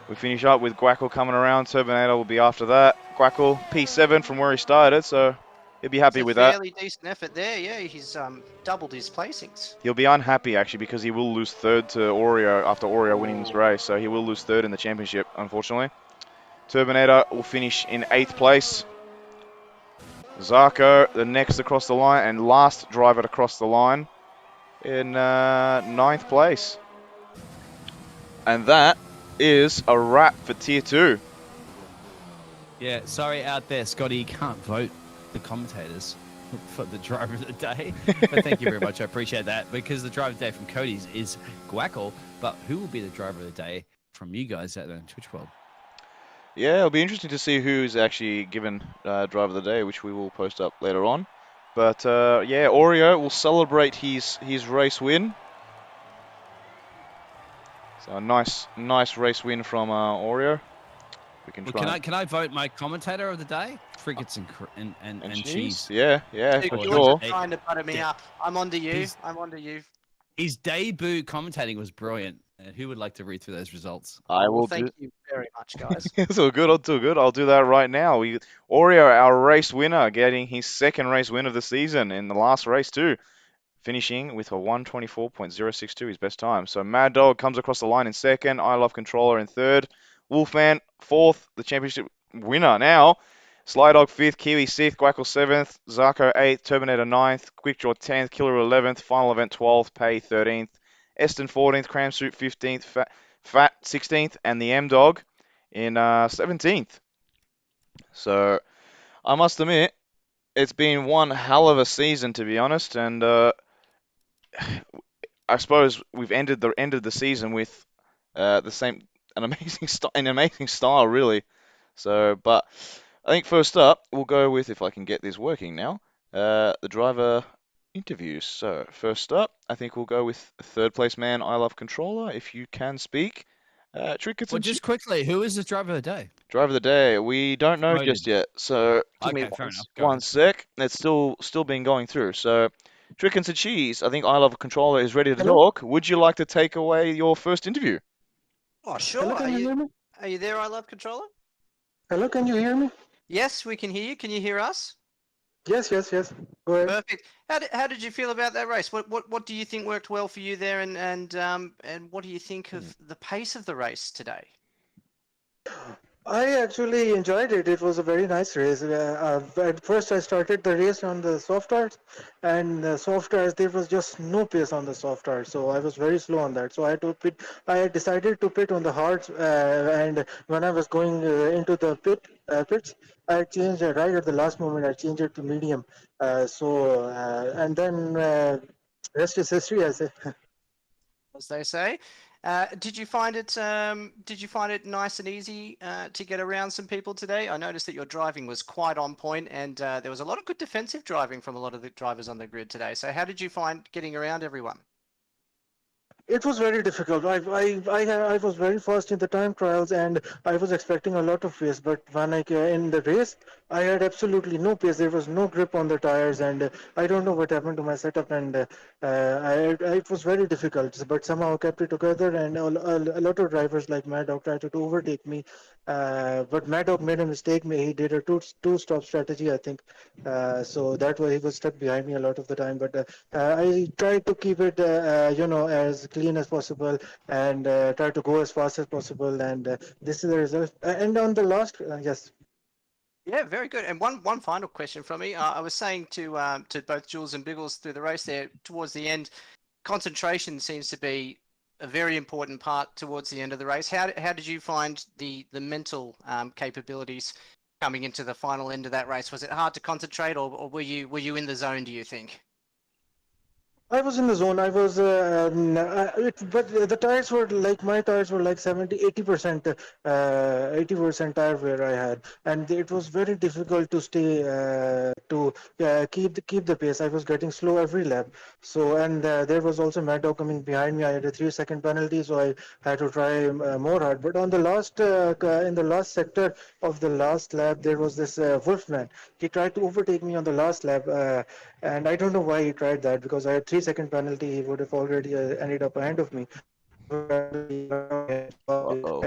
We finish up with Guackle coming around. Turbinator will be after that. Guackle, P7 from where he started, so he'll be happy It's a with that. fairly decent effort there. Yeah, he's doubled his placings. He'll be unhappy, actually, because he will lose third to Oreo after Oreo winning this race, so he will lose third in the championship, unfortunately. Turbinator will finish in 8th place. Zarko, the next across the line, and last driver to cross the line in 9th place. And that is a wrap for Tier 2. Yeah, sorry out there, Scotty, you can't vote the commentators for the driver of the day. But thank you very much. I appreciate that, because the driver of the day from Cody's is Guackle. But who will be the driver of the day from you guys out there in Twitch world? Yeah, it'll be interesting to see who's actually given driver of the day, which we will post up later on. But yeah, Oreo will celebrate his race win. So a nice race win from Oreo. We can try. Well, can I vote my commentator of the day? Crickets and cheese. Yeah, Dude, for you're sure. just trying to butter me up. I'm onto you. He's- I'm onto you. His debut commentating was brilliant. Who would like to read through those results? I will Thank you very much, guys. It's all good. I'll do that right now. Oreo, our race winner, getting his 2nd race win of the season in the last race too, finishing with a 124.062, his best time. So Mad Dog comes across the line in 2nd. I Love Controller in 3rd. Wolfman 4th, the championship winner now. Sly Dog 5th, Kiwi 6th, Guackle 7th, Zarko 8th, Turbinator 9th, Quickjaw 10th, Killer 11th, Final Event 12th, Pay 13th, Eston 14th, Cram Suit 15th, Fat 16th, and the M Dog in 17th. So I must admit, it's been one hell of a season, to be honest, and I suppose we've ended the season with an amazing style, really. So, but I think first up we'll go with, if I can get this working now, the driver interviews. So first up, I think we'll go with 3rd place man, I Love Controller, if you can speak. Trinkets Well, and just quickly, who is the driver of the day? Driver of the day, we don't know Voted. just yet. So give me Okay, fair enough. Go one ahead. sec. It's still been going through. So Trinkets and Cheese, I think I Love Controller is ready to Hello? talk. Would you like to take away your first interview? Oh, sure. Hello, can you hear me? Are you there, I Love Controller? Hello, can you hear me? Yes, we can hear you. Can you hear us? Yes. Go ahead. Perfect. How did you feel about that race? What do you think worked well for you there, and what do you think of the pace of the race today? I actually enjoyed it. It was a very nice race. At first, I started the race on the soft tires, and the soft tires, there was just no pace on the soft tires, so I was very slow on that. So I had to pit. I had decided to pit on the hards, and when I was going into the pits, I changed right at the last moment. I changed it to medium. And then rest is history, I say. As they say. Did you find it nice and easy to get around some people today? I noticed that your driving was quite on point, and there was a lot of good defensive driving from a lot of the drivers on the grid today. So how did you find getting around everyone? It was very difficult. I was very fast in the time trials, and I was expecting a lot of pace. But when in the race, I had absolutely no pace. There was no grip on the tires, and I don't know what happened to my setup. And it was very difficult. But somehow I kept it together, and a lot of drivers like Mad Dog tried to overtake me. But Mad Dog made a mistake. He did a two-stop strategy, I think. So that way he was stuck behind me a lot of the time. But I tried to keep it, as clean as possible, and try to go as fast as possible. And this is the result. And on the last, yes. Yeah, very good. And one final question from me. I was saying to both Jules and Biggles through the race there towards the end, concentration seems to be a very important part towards the end of the race. How did you find the mental capabilities coming into the final end of that race? Was it hard to concentrate, or were you in the zone, do you think? I was in the zone. I was, but the tires were like my tires were like 80%, 80% tire wear I had, and it was very difficult to stay to keep the pace. I was getting slow every lap. So and there was also Mad Dog coming behind me. I had a 3 second penalty, so I had to try more hard. But on the last in the last sector of the last lap, there was this Wolfman. He tried to overtake me on the last lap. And I don't know why he tried that because I had 3 second penalty. He would have already ended up ahead of me. Uh-oh.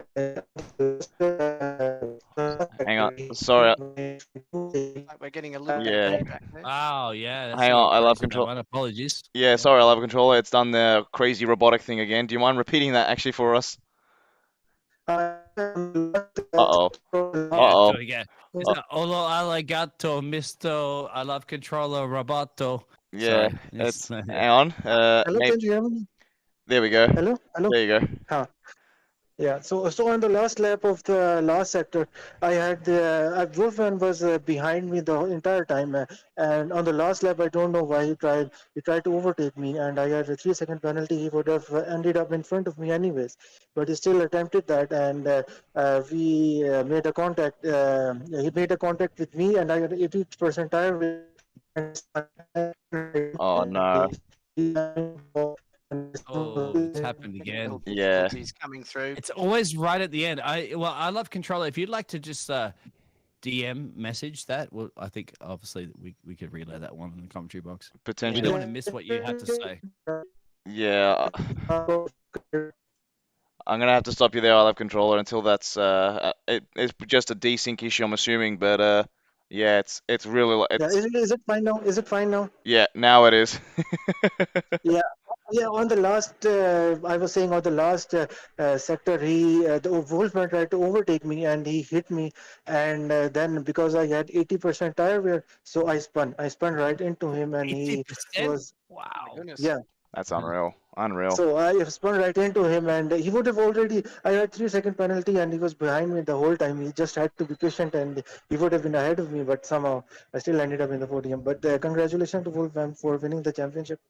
Hang on. Sorry. Like we're getting a little bit of Yeah. feedback there. Oh, yeah. That's Hang a little on. I love crazy, that control. one. Apologies. Yeah, sorry, I love controller. It's done the crazy robotic thing again. Do you mind repeating that actually for us? Uh-oh. Yeah, Uh-oh. do it again. Is that Olo Alligato, Misto, I love controller, Roboto? Yeah, Sorry. it's hang on. Hello, can you hear me? There we go. Hello, hello. There you go. Huh. Yeah, so on the last lap of the last sector, I had the Wolfman was behind me the entire time, and on the last lap, I don't know why he tried to overtake me, and I had a 3 second penalty. He would have ended up in front of me anyways, but he still attempted that, and we made a contact. He made a contact with me, and I had 80% tire wear, Oh no. Oh, it's happened again. Technical Yeah. difficulties coming through. It's always right at the end. I love controller. If you'd like to just DM message that, well, I think obviously we could relay that one in the commentary box. We Potentially. don't want to miss what you had to say. Yeah. I'm gonna have to stop you there. I love controller until that's it's just a desync issue, I'm assuming, but yeah, it's really Yeah, is it fine now? Is it fine now? yeah, now it is. Yeah, yeah. On the last, I was saying on the last sector, the Wolfman tried to overtake me and he hit me, and then because I had 80% tire wear, so I spun right into him, and he 80%? was Wow. Goodness. yeah. That's unreal. Unreal. So I spun right into him, and he would have already. I had 3 second penalty, and he was behind me the whole time. He just had to be patient, and he would have been ahead of me, but somehow I still ended up in the podium. But congratulations to Wolfman for winning the championship.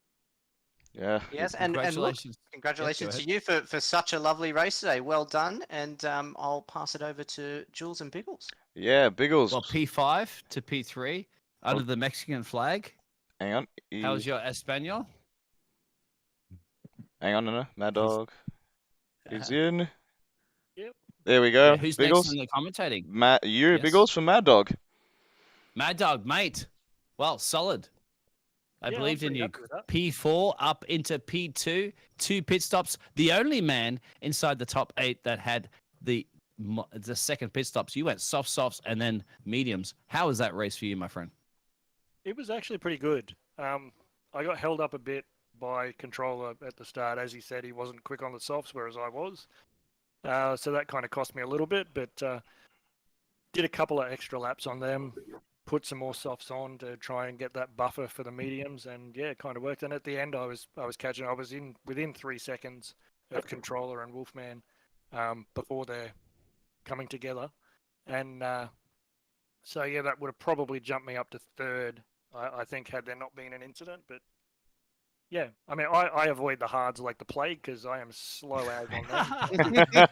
Yeah. Yes, and look, Congratulations. congratulations Yes, to you for such a lovely race today. Well done, and I'll pass it over to Jules and Biggles. Yeah, Biggles. Well, P5 to P3 under the Mexican flag. Hang on. How's your Espanol? Hang on, no. Mad Dog. He's in. Yep. There we go. Yeah, who's Biggles. next in the commentating? You, Yes. Biggles from Mad Dog. Mad Dog, mate. Well, solid. I Yeah, I'm believed in pretty you. happy with that. P4 up into P2, 2 pit stops. The only man inside the top 8 that had the second pit stops. You went softs and then mediums. How was that race for you, my friend? It was actually pretty good. I got held up a bit by controller at the start. As he said, he wasn't quick on the softs, whereas I was. So that kind of cost me a little bit, but did a couple of extra laps on them, put some more softs on to try and get that buffer for the mediums, and yeah, it kind of worked. And at the end, I was catching. I was within 3 seconds of controller and Wolfman before they're coming together, and so yeah, that would have probably jumped me up to third. I think had there not been an incident, but yeah, I mean, I avoid the hards like the plague because I am slow as on them.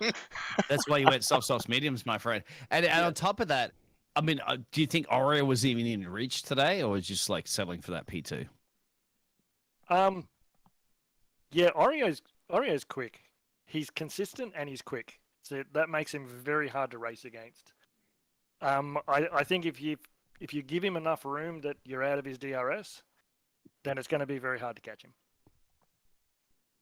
That's why you went softs, mediums, my friend. And on top of that, I mean, do you think Oreo was even in reach today, or was just like settling for that P2? Yeah, Oreo's quick. He's consistent and he's quick, so that makes him very hard to race against. I think if you give him enough room that you're out of his DRS, then it's going to be very hard to catch him.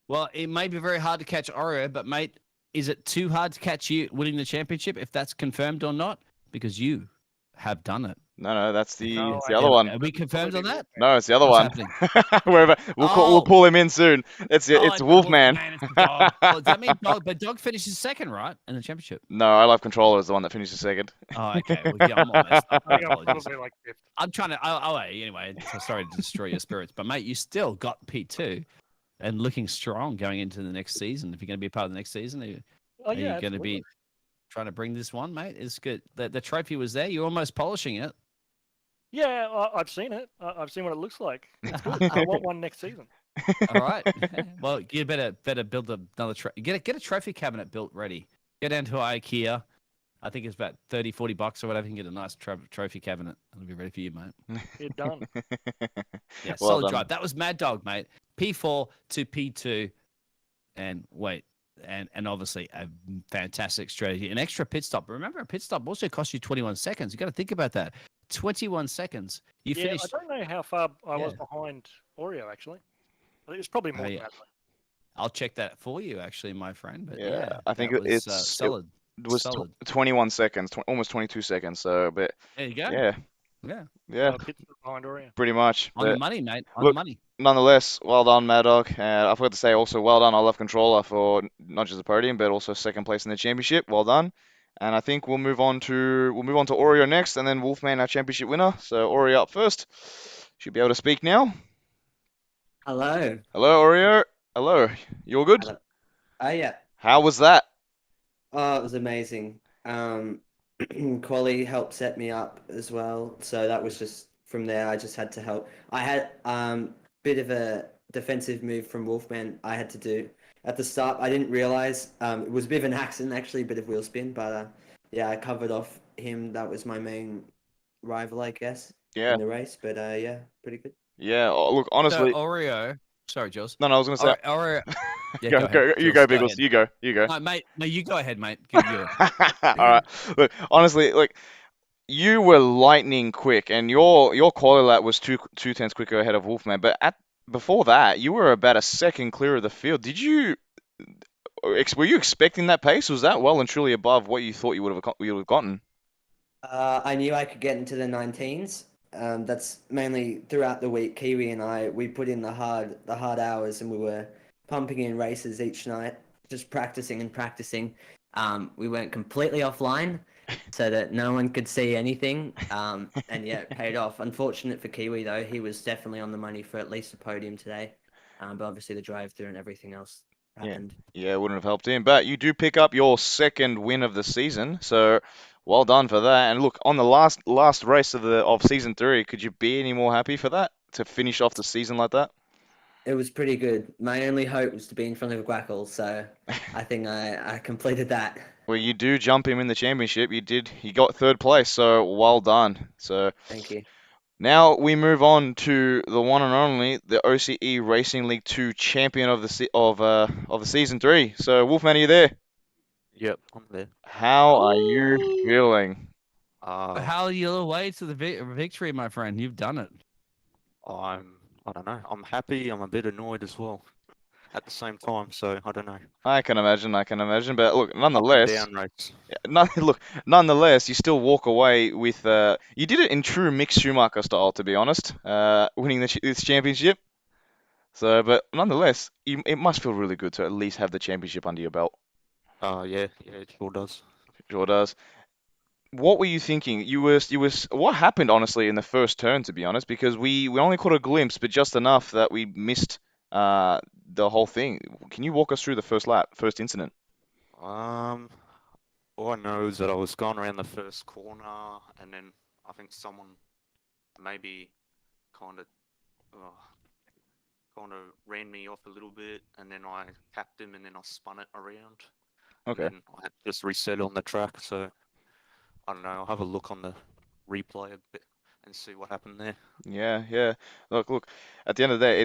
Well, it may be very hard to catch Oreo, but mate, is it too hard to catch you winning the championship if that's confirmed or not? Because you have done it. No, that's the No, it's the I other Are one. we confirmed on that? No, it's the other What's one. happening? Wherever we'll Oh. pull him in soon. It's Wolfman. It's the dog. Well, does that mean dog? But dog finishes second, right, in the championship? No, I love controller is the one that finishes second. Oh, okay. Well, yeah, I'm all messed up. I think I'm Apologies. probably like fifth. I'm trying to. Anyway, so sorry to destroy your spirits, but mate, you still got P2 and looking strong going into the next season. If you're going to be a part of the next season, are you going to absolutely. be trying to bring this one, mate? It's good. The trophy was there. You're almost polishing it. Yeah, I've seen it. I've seen what it looks like. It's good. I want one next season. All right. Well, you better build another get a trophy cabinet built ready. Go down to IKEA. I think it's about 30, 40 bucks or whatever. You can get a nice trophy cabinet. It'll be ready for you, mate. You're done. Yeah, Well solid done. drive. That was Mad Dog, mate. P4 to P2, and wait, and obviously a fantastic strategy. An extra pit stop. Remember, a pit stop also costs you 21 seconds. You got to think about that. 21 seconds. You Yeah, finished. I don't know how far I was Yeah. behind Oreo actually. I think it's probably more than yeah. that. I'll check that for you, actually, my friend. But Yeah, yeah, I think that was it solid. was Solid. 21 seconds, almost 22 seconds. So, but There you go. yeah, Yeah. yeah, Pit stop behind Oreo. pretty much. On the But money, mate. On the look, money. nonetheless, well done, Mad Dog. I forgot to say also, well done, I Love Controller for not just the podium, but also second place in the championship. Well done. And I think we'll move on to Oreo next, and then Wolfman, our championship winner. So Oreo up first. Should be able to speak now. Hello. Hello, Oreo. Hello. You all good? Hello. Oh yeah. How was that? Oh, it was amazing. Quali helped set me up as well, so that was just from there. I just had to help. I had bit of a defensive move from Wolfman I had to do at the start. I didn't realize it was a bit of an accident actually, a bit of wheel spin, but yeah, I covered off him. That was my main rival, I guess, Yeah, in the race. But yeah, pretty good. yeah. Look, So honestly, Oreo. Sorry, Jules. no, I was gonna say. Oreo. Yeah, Go, go ahead. you Jules, go, go Biggles. ahead. You go, you go. No, mate. No, you go ahead, mate. Give you. All right. Look, honestly, like you were lightning quick, and your quali lap was two tenths quicker ahead of Wolfman. But before that, you were about a second clear of the field. Were you expecting that pace? Was that well and truly above what you thought you would have gotten? I knew I could get into the 19s. That's mainly throughout the week. Kiwi and we put in the hard hours, and we were pumping in races each night, just practicing and practicing. We went completely offline so that no one could see anything. And yeah, it paid off. Unfortunate for Kiwi though, he was definitely on the money for at least a podium today. But obviously the drive-through and everything else happened. Yeah, it wouldn't have helped him. But you do pick up your second win of the season, so well done for that. And look, on the last race of season 3, could you be any more happy for that to finish off the season like that? It was pretty good. My only hope was to be in front of Guackle, so I think I completed that. Well, you do jump him in the championship. You did. He got third place, so well done. So Thank you. now we move on to the one and only, the OCE Racing League 2 champion of the season 3. So Wolfman, are you there? Yep, I'm there. How are you feeling? How are you on the way to the victory, my friend? You've done it. I don't know. I'm happy. I'm a bit annoyed as well at the same time. So I don't know. I can imagine. But look, Up and nonetheless, down race. nonetheless, you still walk away with. You did it in true Mick Schumacher style, to be honest. Winning this championship. So, but nonetheless, it must feel really good to at least have the championship under your belt. Yeah, it sure does. Sure does. What were you thinking? What happened honestly in the first turn, to be honest, because we only caught a glimpse, but just enough that we missed the whole thing. Can you walk us through the first incident? All I know is that I was going around the first corner, and then I think someone maybe kind of ran me off a little bit, and then I capped him, and then I spun it around. Okay. And then I had to just reset on the track. So I don't know. I'll have a look on the replay a bit and see what happened there. Yeah. Look. At the end of the day,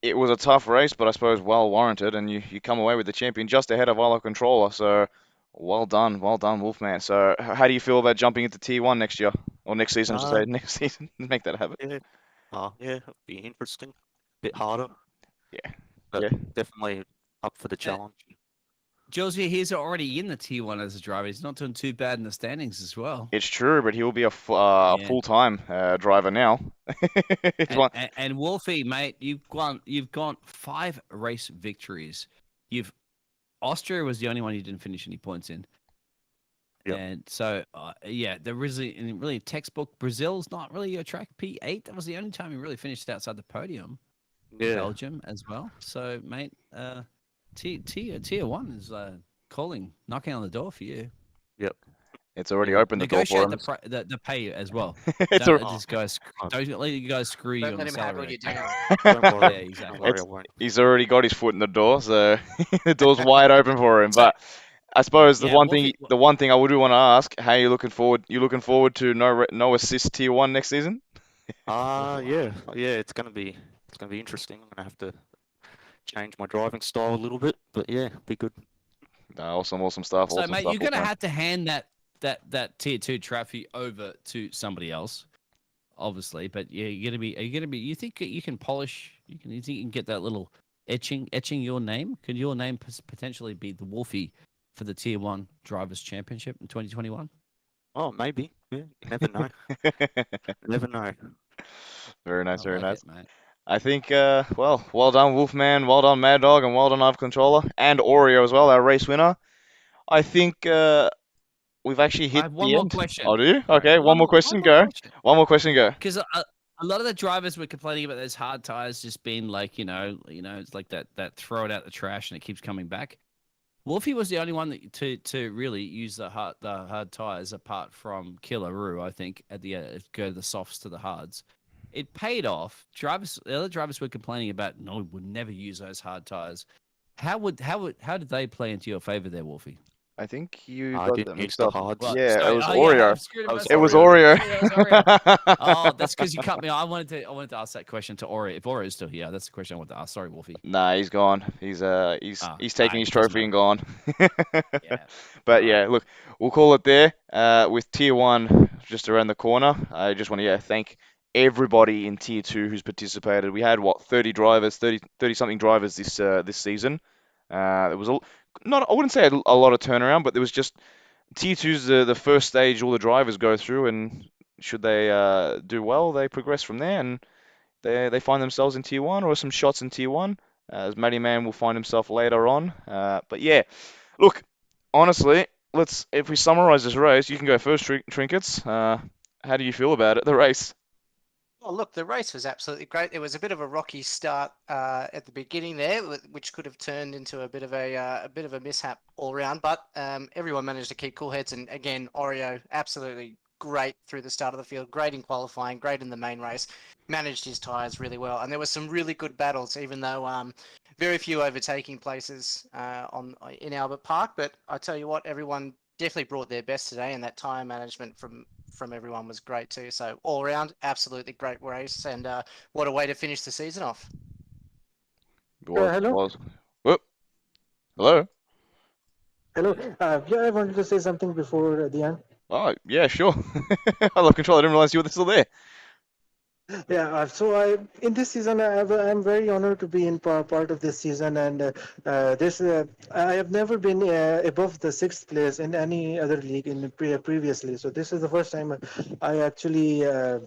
it was a tough race, but I suppose well warranted, and you come away with the champion just ahead of Isla Controller. So well done, Wolfman. So how do you feel about jumping into T1 next year or next season? I should say Um, next season. Make that happen. yeah, yeah, it'll be interesting. Bit harder, Yeah. but Yeah. definitely up for the challenge. Josie, he's already in the T1 as a driver. He's not doing too bad in the standings as well. It's true, but he'll be a Yeah. full-time driver now. He's one. And Wolfie, mate, you've gone 5 race victories. Austria was the only one you didn't finish any points in. Yep. And so, yeah, there really textbook. Brazil's not really your track. P8, that was the only time you really finished outside the podium. Yeah, Belgium as well. So, mate, tier 1 is knocking on the door for you. yep. It's already Yeah. opened the door for Negotiate him. the pay as well. It's Don't al- let this guy don't let you guys screw you Don't on let the him haggle salary. you down. Don't worry. Yeah, exactly. Don't worry, I it's won't. he's already got his foot in the door, so the door's wide open for him. So But I suppose yeah, Wolfie, the one thing I would want to ask, how you looking forward? You looking forward to no assist tier 1 next season? Yeah, it's gonna be interesting. I'm gonna have to change my driving style a little bit, but yeah, be good. Awesome stuff. so Awesome mate, stuff, you're gonna Wolfman. have to hand that tier 2 trophy over to somebody else, obviously. But yeah, are you gonna be? You think you can polish? You think you can get that little etching your name? Could your name potentially be the Wolfie for the tier 1 drivers championship in 2021? Oh, maybe. Yeah, you never know. Never know. Very nice, I very like nice. it, mate. I think, well done, Wolfman. Well done, Mad Dog, and well done, Live Controller, and Oreo as well, our race winner. I think we've actually I hit have one the more end. question. Oh, do you? All right, Okay, one more one question, more go. question. One more question, go. Because a lot of the drivers were complaining about those hard tires just being like, it's like that throw it out the trash and it keeps coming back. Wolfie was the only one that to really use the hard tires apart from Killaroo, I think, at the go the softs to the hards. It paid off. The other drivers were complaining about no, we would never use those hard tires. How did they play into your favor there, Wolfie? I think you I got didn't that use mixed the up. hards. Well, Yeah, sorry. it was Oh yeah, Oreo. I've screwed That was myself. It was Oreo. Oreo. Yeah, that was Oreo. Oh, that's because you cut me. I wanted to ask that question to Oreo. If Oreo is still here, that's the question I wanted to ask. Sorry, Wolfie. Nah, he's gone. He's Ah, taking his it doesn't trophy and matter. gone. Yeah. But All yeah, right. look, we'll call it there. With tier 1 just around the corner, I just want to thank everybody in tier 2 who's participated. We had what 30 drivers, 30 something drivers this season. There was not I wouldn't say a lot of turnaround, but there was just tier 2's the first stage all the drivers go through, and should they do well, they progress from there, and they find themselves in tier 1 or some shots in tier 1. As Matty Man will find himself later on. But yeah, look, honestly, if we summarize this race, you can go first, Trinkets. How do you feel about it, the race? Oh, look, the race was absolutely great. It was a bit of a rocky start at the beginning there, which could have turned into a bit of a mishap all round. But everyone managed to keep cool heads, and again, Oreo absolutely great through the start of the field, great in qualifying, great in the main race, managed his tyres really well, and there were some really good battles, even though very few overtaking places in Albert Park. But I tell you what, everyone definitely brought their best today, and that tyre management from everyone was great too. So all around, absolutely great race, and what a way to finish the season off. Hello. Whoop. Hello. Hello. Yeah, I wanted to say something before the end. Oh yeah, sure. I love control. I didn't realize you were still there. Yeah, so in this season I'm very honored to be in part of this season, and this I have never been above the 6th place in any other league previously. So this is the first time I actually I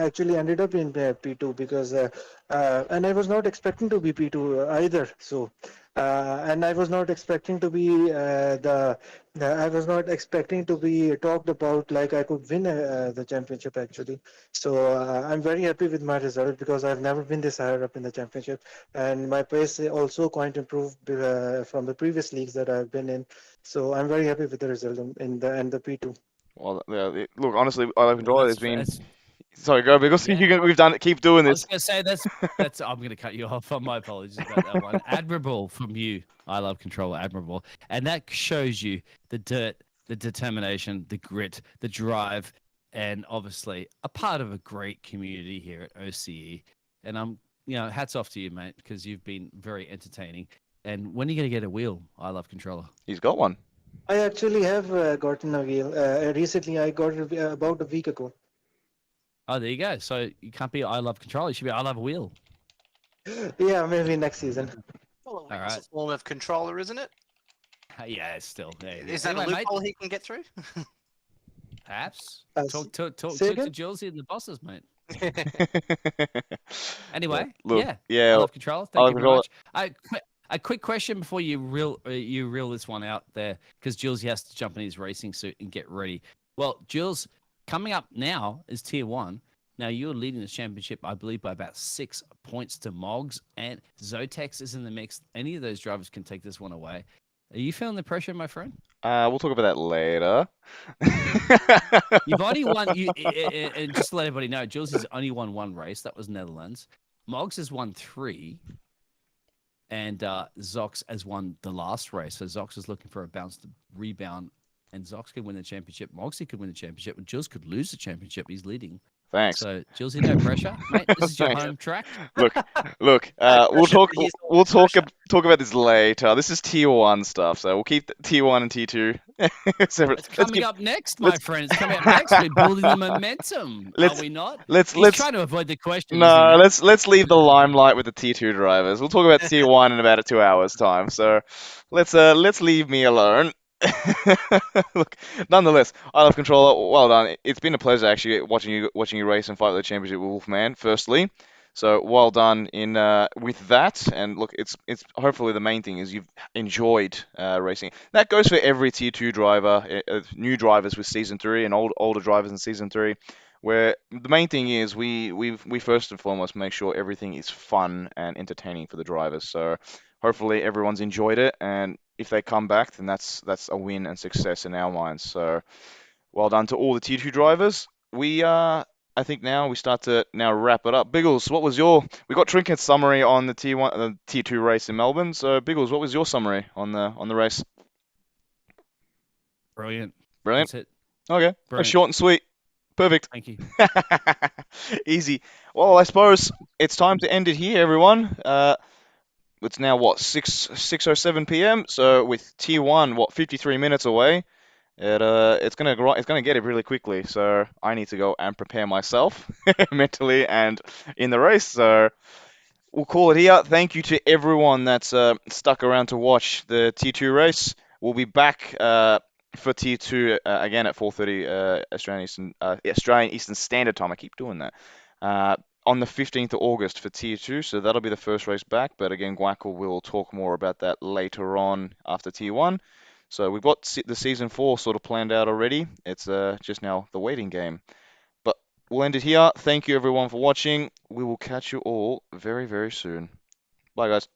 actually ended up in P2 because and I was not expecting to be P2 either. So and I was not expecting to be I was not expecting to be talked about like I could win the championship actually. So I'm very happy with my result because I've never been this higher up in the championship, and my pace also quite improved from the previous leagues that I've been in. So I'm very happy with the result in the P2. Well, look, honestly, I love control. There's been. That's Sorry, go because yeah. we've done it. Keep doing I this. was gonna say that's. I'm gonna cut you off. My apologies about that one. Admirable from you. I love controller. Admirable, and that shows you the dirt, the determination, the grit, the drive, and obviously a part of a great community here at OCE. And hats off to you, mate, because you've been very entertaining. And when are you gonna get a wheel? I love controller. He's got one. I actually have gotten a wheel. Recently, I got it about a week ago. Oh, there you go. So you can't be I love controller. You should be I love a wheel. Yeah, maybe next season. Well, All it's right. a form of controller, isn't it? Yeah, it's still. Yeah, Is that anyway, a mate, loophole he can get through? perhaps S- talk say to again? Josie and the bosses, mate. Yeah, Anyway, look, yeah, yeah, I love controller. I Thank love you very controller. much. A quick question before you reel this one out there, because Jules has to jump in his racing suit and get ready. Well, Jules, coming up now is tier 1. Now you're leading the championship, I believe, by about 6 points to Moggs, and Zotex is in the mix. Any of those drivers can take this one away. Are you feeling the pressure, my friend? We'll talk about that later. You've only won and just to let everybody know, Jules has only won one race. That was Netherlands. Moggs has won 3, and Zox has won the last race. So Zox is looking for a bounce to rebound, and Zox could win the championship. Mogsy could win the championship, and Jules could lose the championship. He's leading. Thanks. So, Julesy, no pressure, mate. This is your Thanks. home track. Look. No We'll pressure, talk. but he's We'll always talk. pressure. Talk about this later. This is tier 1 stuff, so we'll keep tier 1 and tier 2 separate. It's coming up next, my friend. It's coming up next. We're building the momentum, are we not? Let's He's trying to avoid the question. no. Isn't he, Let's leave the limelight with the tier 2 drivers. We'll talk about tier 1 in about 2 hours time. So let's leave me alone. Look, nonetheless, I love controller. Well done. It's been a pleasure actually watching you race and fight for the championship with Wolfman. Firstly, so well done in with that. And look, it's hopefully the main thing is you've enjoyed racing. That goes for every tier 2 driver, new drivers with season 3 and older drivers in season 3. Where the main thing is we first and foremost make sure everything is fun and entertaining for the drivers. So hopefully everyone's enjoyed it, and if they come back, then that's a win and success in our minds. So well done to all the tier 2 drivers. I think now we start to now wrap it up. Biggles, what was we got Trinket's summary on the tier 2 race in Melbourne. So Biggles, what was your summary on the race? Brilliant. Brilliant. That's it. Okay. Brilliant. Short and sweet. Perfect. Thank you. Easy. Well, I suppose it's time to end it here, everyone. It's now what 6:07 p.m. So with tier 1, 53 minutes away. It's gonna get it really quickly. So I need to go and prepare myself mentally and in the race. So we'll call it here. Thank you to everyone that's stuck around to watch the tier 2 race. We'll be back for tier 2 again at 4:30 Australian Eastern Standard Time. I keep doing that. On the 15th of August for tier 2, so that'll be the first race back. But again, Guackle will talk more about that later on after tier 1. So we've got the season 4 sort of planned out already. It's just now the waiting game. But we'll end it here. Thank you everyone for watching. We will catch you all very, very soon. Bye guys.